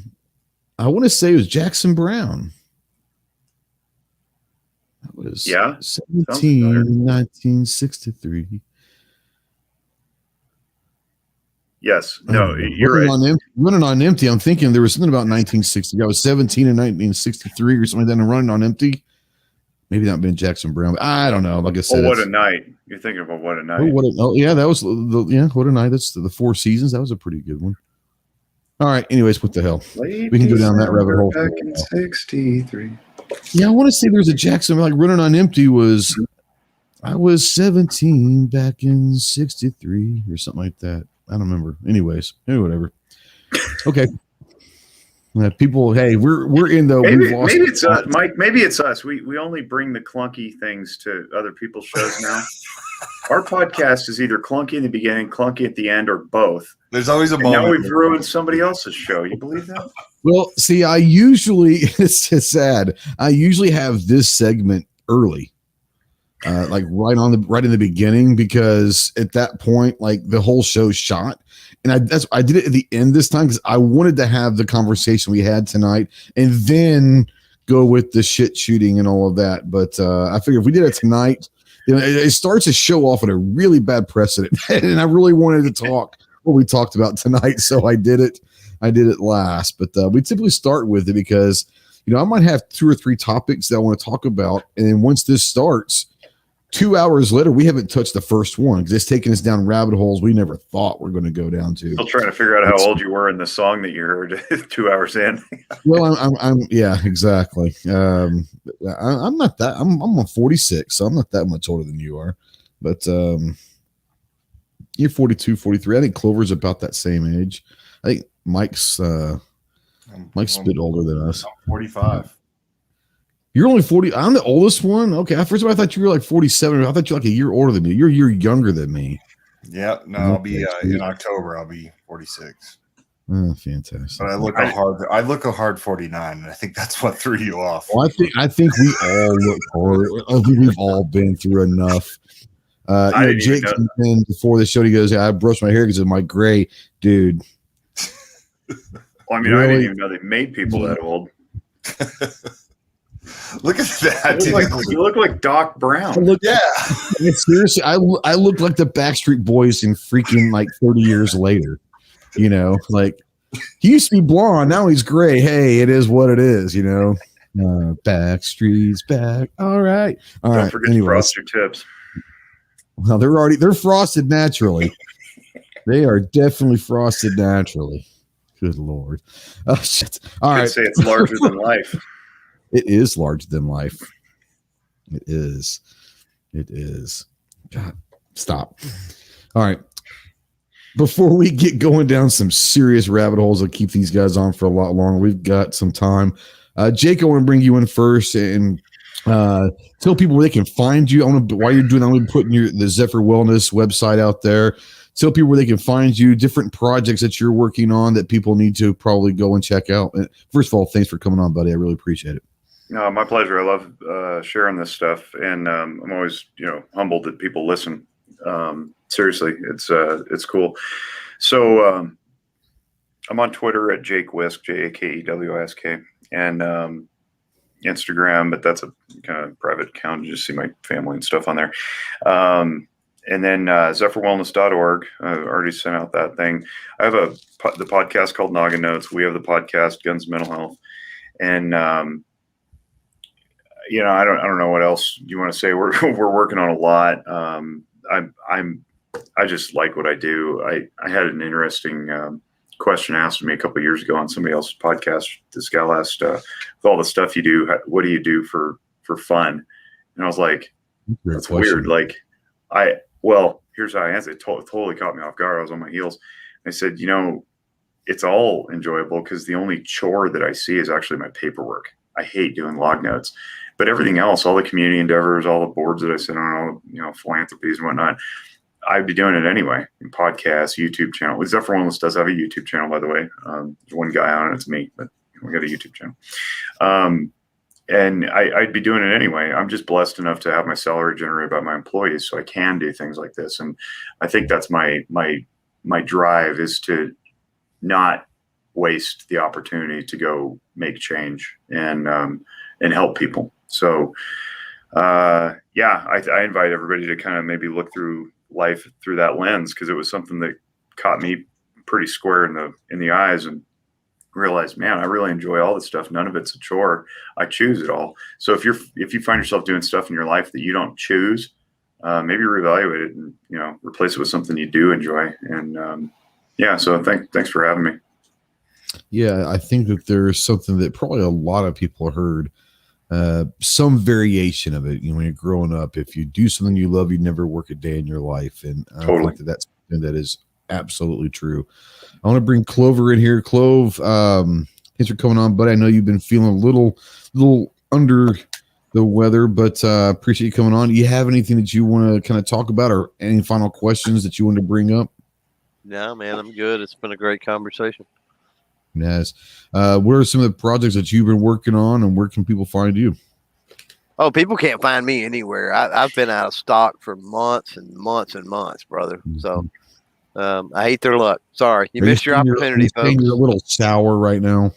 want to say it was Jackson Brown. That was 1963.
Yes. No, you're right.
Running on empty. I'm thinking there was something about 1960. I was 17 in 1963 or something like that, and running on empty. Maybe not been Jackson Brown, but I don't know. Like I said,
What a Night. You're thinking about What a Night.
Yeah, that was What a Night. That's the Four Seasons. That was a pretty good one. All right. Anyways, what the hell? We can go down that rabbit hole.
Back in 63.
Yeah, I want to say there was a Jackson, like running on empty was, I was 17 back in 63 or something like that. I don't remember. Anyways, whatever. Okay. People, hey, we're in the.
Maybe it's us, Mike. Maybe it's us. We only bring the clunky things to other people's shows now. Our podcast is either clunky in the beginning, clunky at the end, or both.
There's always a moment.
Now we've ruined somebody else's show. You believe that?
Well, see, I usually it's sad. I usually have this segment early, like right in the beginning, because at that point, like the whole show's shot. And I did it at the end this time because I wanted to have the conversation we had tonight and then go with the shit shooting and all of that. But I figured if we did it tonight, it starts to show off at a really bad precedent. And I really wanted to talk what we talked about tonight, so I did it. I did it last, but we typically start with it because I might have 2 or 3 topics that I want to talk about, and then once this starts, 2 hours later, we haven't touched the first one because it's taking us down rabbit holes we never thought we are going to go down to.
Still trying to figure out how old you were in the song that you heard 2 hours in.
Well, I'm yeah, exactly. I'm not that. I'm 46, so I'm not that much older than you are. But you're 42, 43. I think Clover's about that same age. I think Mike's a bit older than us.
I'm 45.
You're only 40. I'm the oldest one. Okay. First of all, I thought you were like 47. I thought you were like a year older than me. You're a year younger than me.
Yeah. No, I'll be in October. I'll be 46.
Oh, fantastic.
But I look a hard 49, and I think that's what threw you off.
Well, I think we all look hard. I think we've all been through enough. Jake came in before the show. He goes, "I brushed my hair because of my gray, dude."
Well, I mean, really? I didn't even know they made people that old.
Look at that.
You look like Doc Brown.
Seriously, I look like the Backstreet Boys in freaking like 30 years later. Like he used to be blonde, now he's gray. Hey, it is what it is. Backstreet's back. All right.
Don't forget to frost your tips.
Well, they're frosted naturally. They are definitely frosted naturally. Good Lord. Oh shit. All right.
Say it's larger than life.
It is larger than life. It is. God, stop. All right. Before we get going down some serious rabbit holes, I'll keep these guys on for a lot longer. We've got some time. Jake, I want to bring you in first and tell people where they can find you. While you're doing that, I'm going to be putting the Zephyr Wellness website out there. Tell people where they can find you, different projects that you're working on that people need to probably go and check out. First of all, thanks for coming on, buddy. I really appreciate it.
No, my pleasure. I love sharing this stuff, and I'm always, humbled that people listen. Seriously, it's cool. So I'm on Twitter at Jake Wisk, JakeWisk, and Instagram, but that's a kind of private account. You just see my family and stuff on there. and then zephyrwellness.org. I already sent out that thing. I have the podcast called Noggin Notes. We have the podcast Guns Mental Health, and you know, I don't know what else you want to say. We're working on a lot. I just like what I do. I had an interesting question asked me a couple of years ago on somebody else's podcast. This gal asked, with all the stuff you do, what do you do for fun? And I was like, that's weird. Like, here's how I answered. It totally caught me off guard. I was on my heels. I said, you know, it's all enjoyable because the only chore that I see is actually my paperwork. I hate doing log notes, but everything else, all the community endeavors, all the boards that I sit on, all the, you know, philanthropies and whatnot, I'd be doing it anyway. In podcasts, YouTube channel. Zephyr Wellness does have a YouTube channel, by the way. There's one guy on it. It's me, but we got a YouTube channel. And I'd be doing it anyway. I'm just blessed enough to have my salary generated by my employees, so I can do things like this. And I think that's my drive, is to not waste the opportunity to go make change and help people. So I invite everybody to kind of maybe look through life through that lens, because it was something that caught me pretty square in the eyes, and realized, man, I really enjoy all this stuff. None of it's a chore. I choose it all. So if you find yourself doing stuff in your life that you don't choose, maybe reevaluate it and, you know, replace it with something you do enjoy. And so thanks for having me.
Yeah, I think that there's something that probably a lot of people heard, some variation of it. You know, when you're growing up, if you do something you love, you never work a day in your life. And I think that's something that is absolutely true. I want to bring Clover in here. Clove, thanks for coming on, but I know you've been feeling a little under the weather, but appreciate you coming on. Do you have anything that you want to kind of talk about, or any final questions that you want to bring up?
No, man, I'm good. It's been a great conversation.
Yes. What are some of the projects that you've been working on, and where can people find you?
Oh, people can't find me anywhere. I've been out of stock for months and months and months, brother. Mm-hmm. So I hate their luck. Sorry. You missed your opportunity, folks.
You're a little sour right now.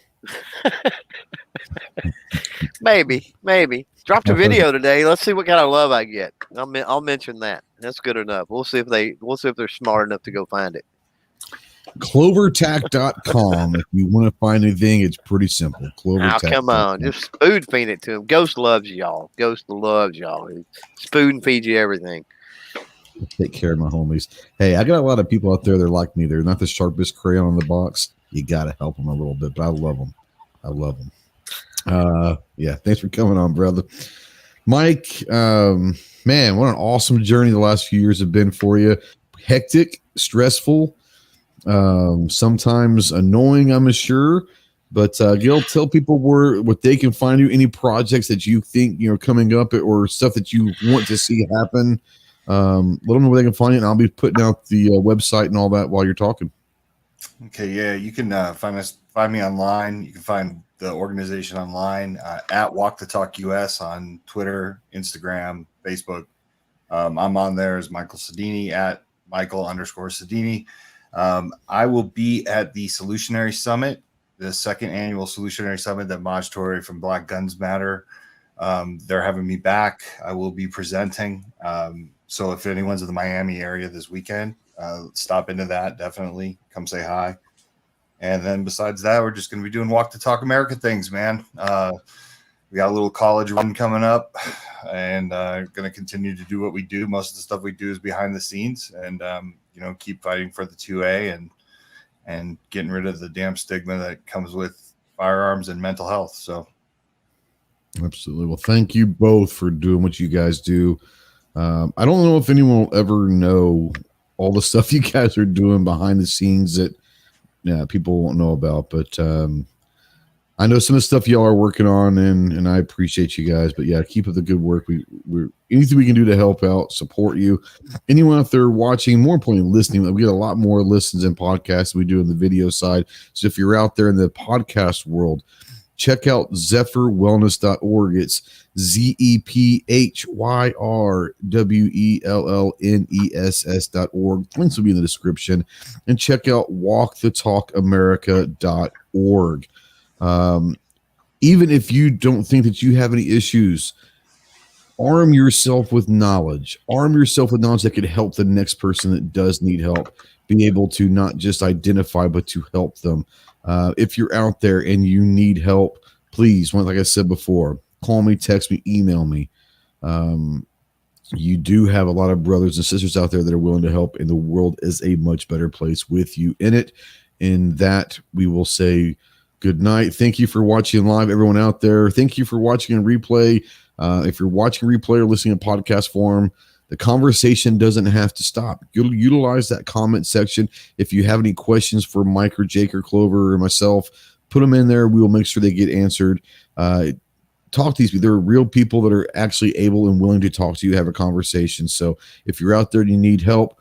Maybe. Dropped a video today. Let's see what kind of love I get. I'll mention that. That's good enough. We'll see if they're smart enough to go find it.
Clovertac.com. If you want to find anything, it's pretty simple.
Clovertac. Come on, just spoon feed it to him. Ghost loves y'all. Ghost loves y'all. Spoon feed you everything.
Take care of my homies. Hey, I got a lot of people out there that are like me. They're not the sharpest crayon in the box. You got to help them a little bit, but I love them. Thanks for coming on, brother. Mike, man, what an awesome journey the last few years have been for you. Hectic, stressful, sometimes annoying, I'm sure. But Gil, tell people what they can find you, any projects that you think, you know, coming up, or stuff that you want to see happen. Let them know where they can find it, and I'll be putting out the website and all that while you're talking.
Okay, yeah, you can find me online. You can find the organization online at Walk the Talk US on Twitter, Instagram, Facebook. I'm on there as Michael Sadini, at Michael_Sadini. I will be at the Solutionary Summit, the second annual Solutionary Summit that Maj Toure from Black Guns Matter. They're having me back. I will be presenting. So if anyone's in the Miami area this weekend, stop into that. Definitely come say hi. And then besides that, we're just going to be doing Walk the Talk America things, man. We got a little college run coming up, and going to continue to do what we do. Most of the stuff we do is behind the scenes, and keep fighting for the 2A and getting rid of the damn stigma that comes with firearms and mental health. So,
absolutely. Well, thank you both for doing what you guys do. I don't know if anyone will ever know all the stuff you guys are doing behind the scenes that people won't know about, but I know some of the stuff y'all are working on, and I appreciate you guys. But yeah, keep up the good work. We're anything we can do to help out, support you. Anyone out there watching, more importantly, listening, we get a lot more listens and podcasts than we do in the video side. So if you're out there in the podcast world, check out zephyrwellness.org. It's ZEPHYRWELLNESS.org. Links will be in the description. And check out walkthetalkamerica.org. Even if you don't think that you have any issues, arm yourself with knowledge. Arm yourself with knowledge that could help the next person that does need help be able to not just identify, but to help them. If you're out there and you need help, please, like I said before, call me, text me, email me. You do have a lot of brothers and sisters out there that are willing to help, and the world is a much better place with you in it. In that, we will say good night. Thank you for watching live, everyone out there. Thank you for watching in replay. If you're watching replay or listening in podcast form, the conversation doesn't have to stop. You'll utilize that comment section. If you have any questions for Mike or Jake or Clover or myself, put them in there. We will make sure they get answered. Talk to these people. There are real people that are actually able and willing to talk to you, have a conversation. So if you're out there and you need help,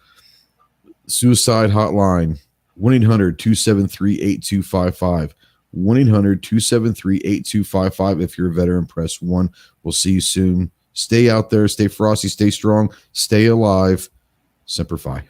suicide hotline, 1-800-273-8255. 1-800-273-8255. If you're a veteran, press 1. We'll see you soon. Stay out there. Stay frosty. Stay strong. Stay alive. Semper Fi.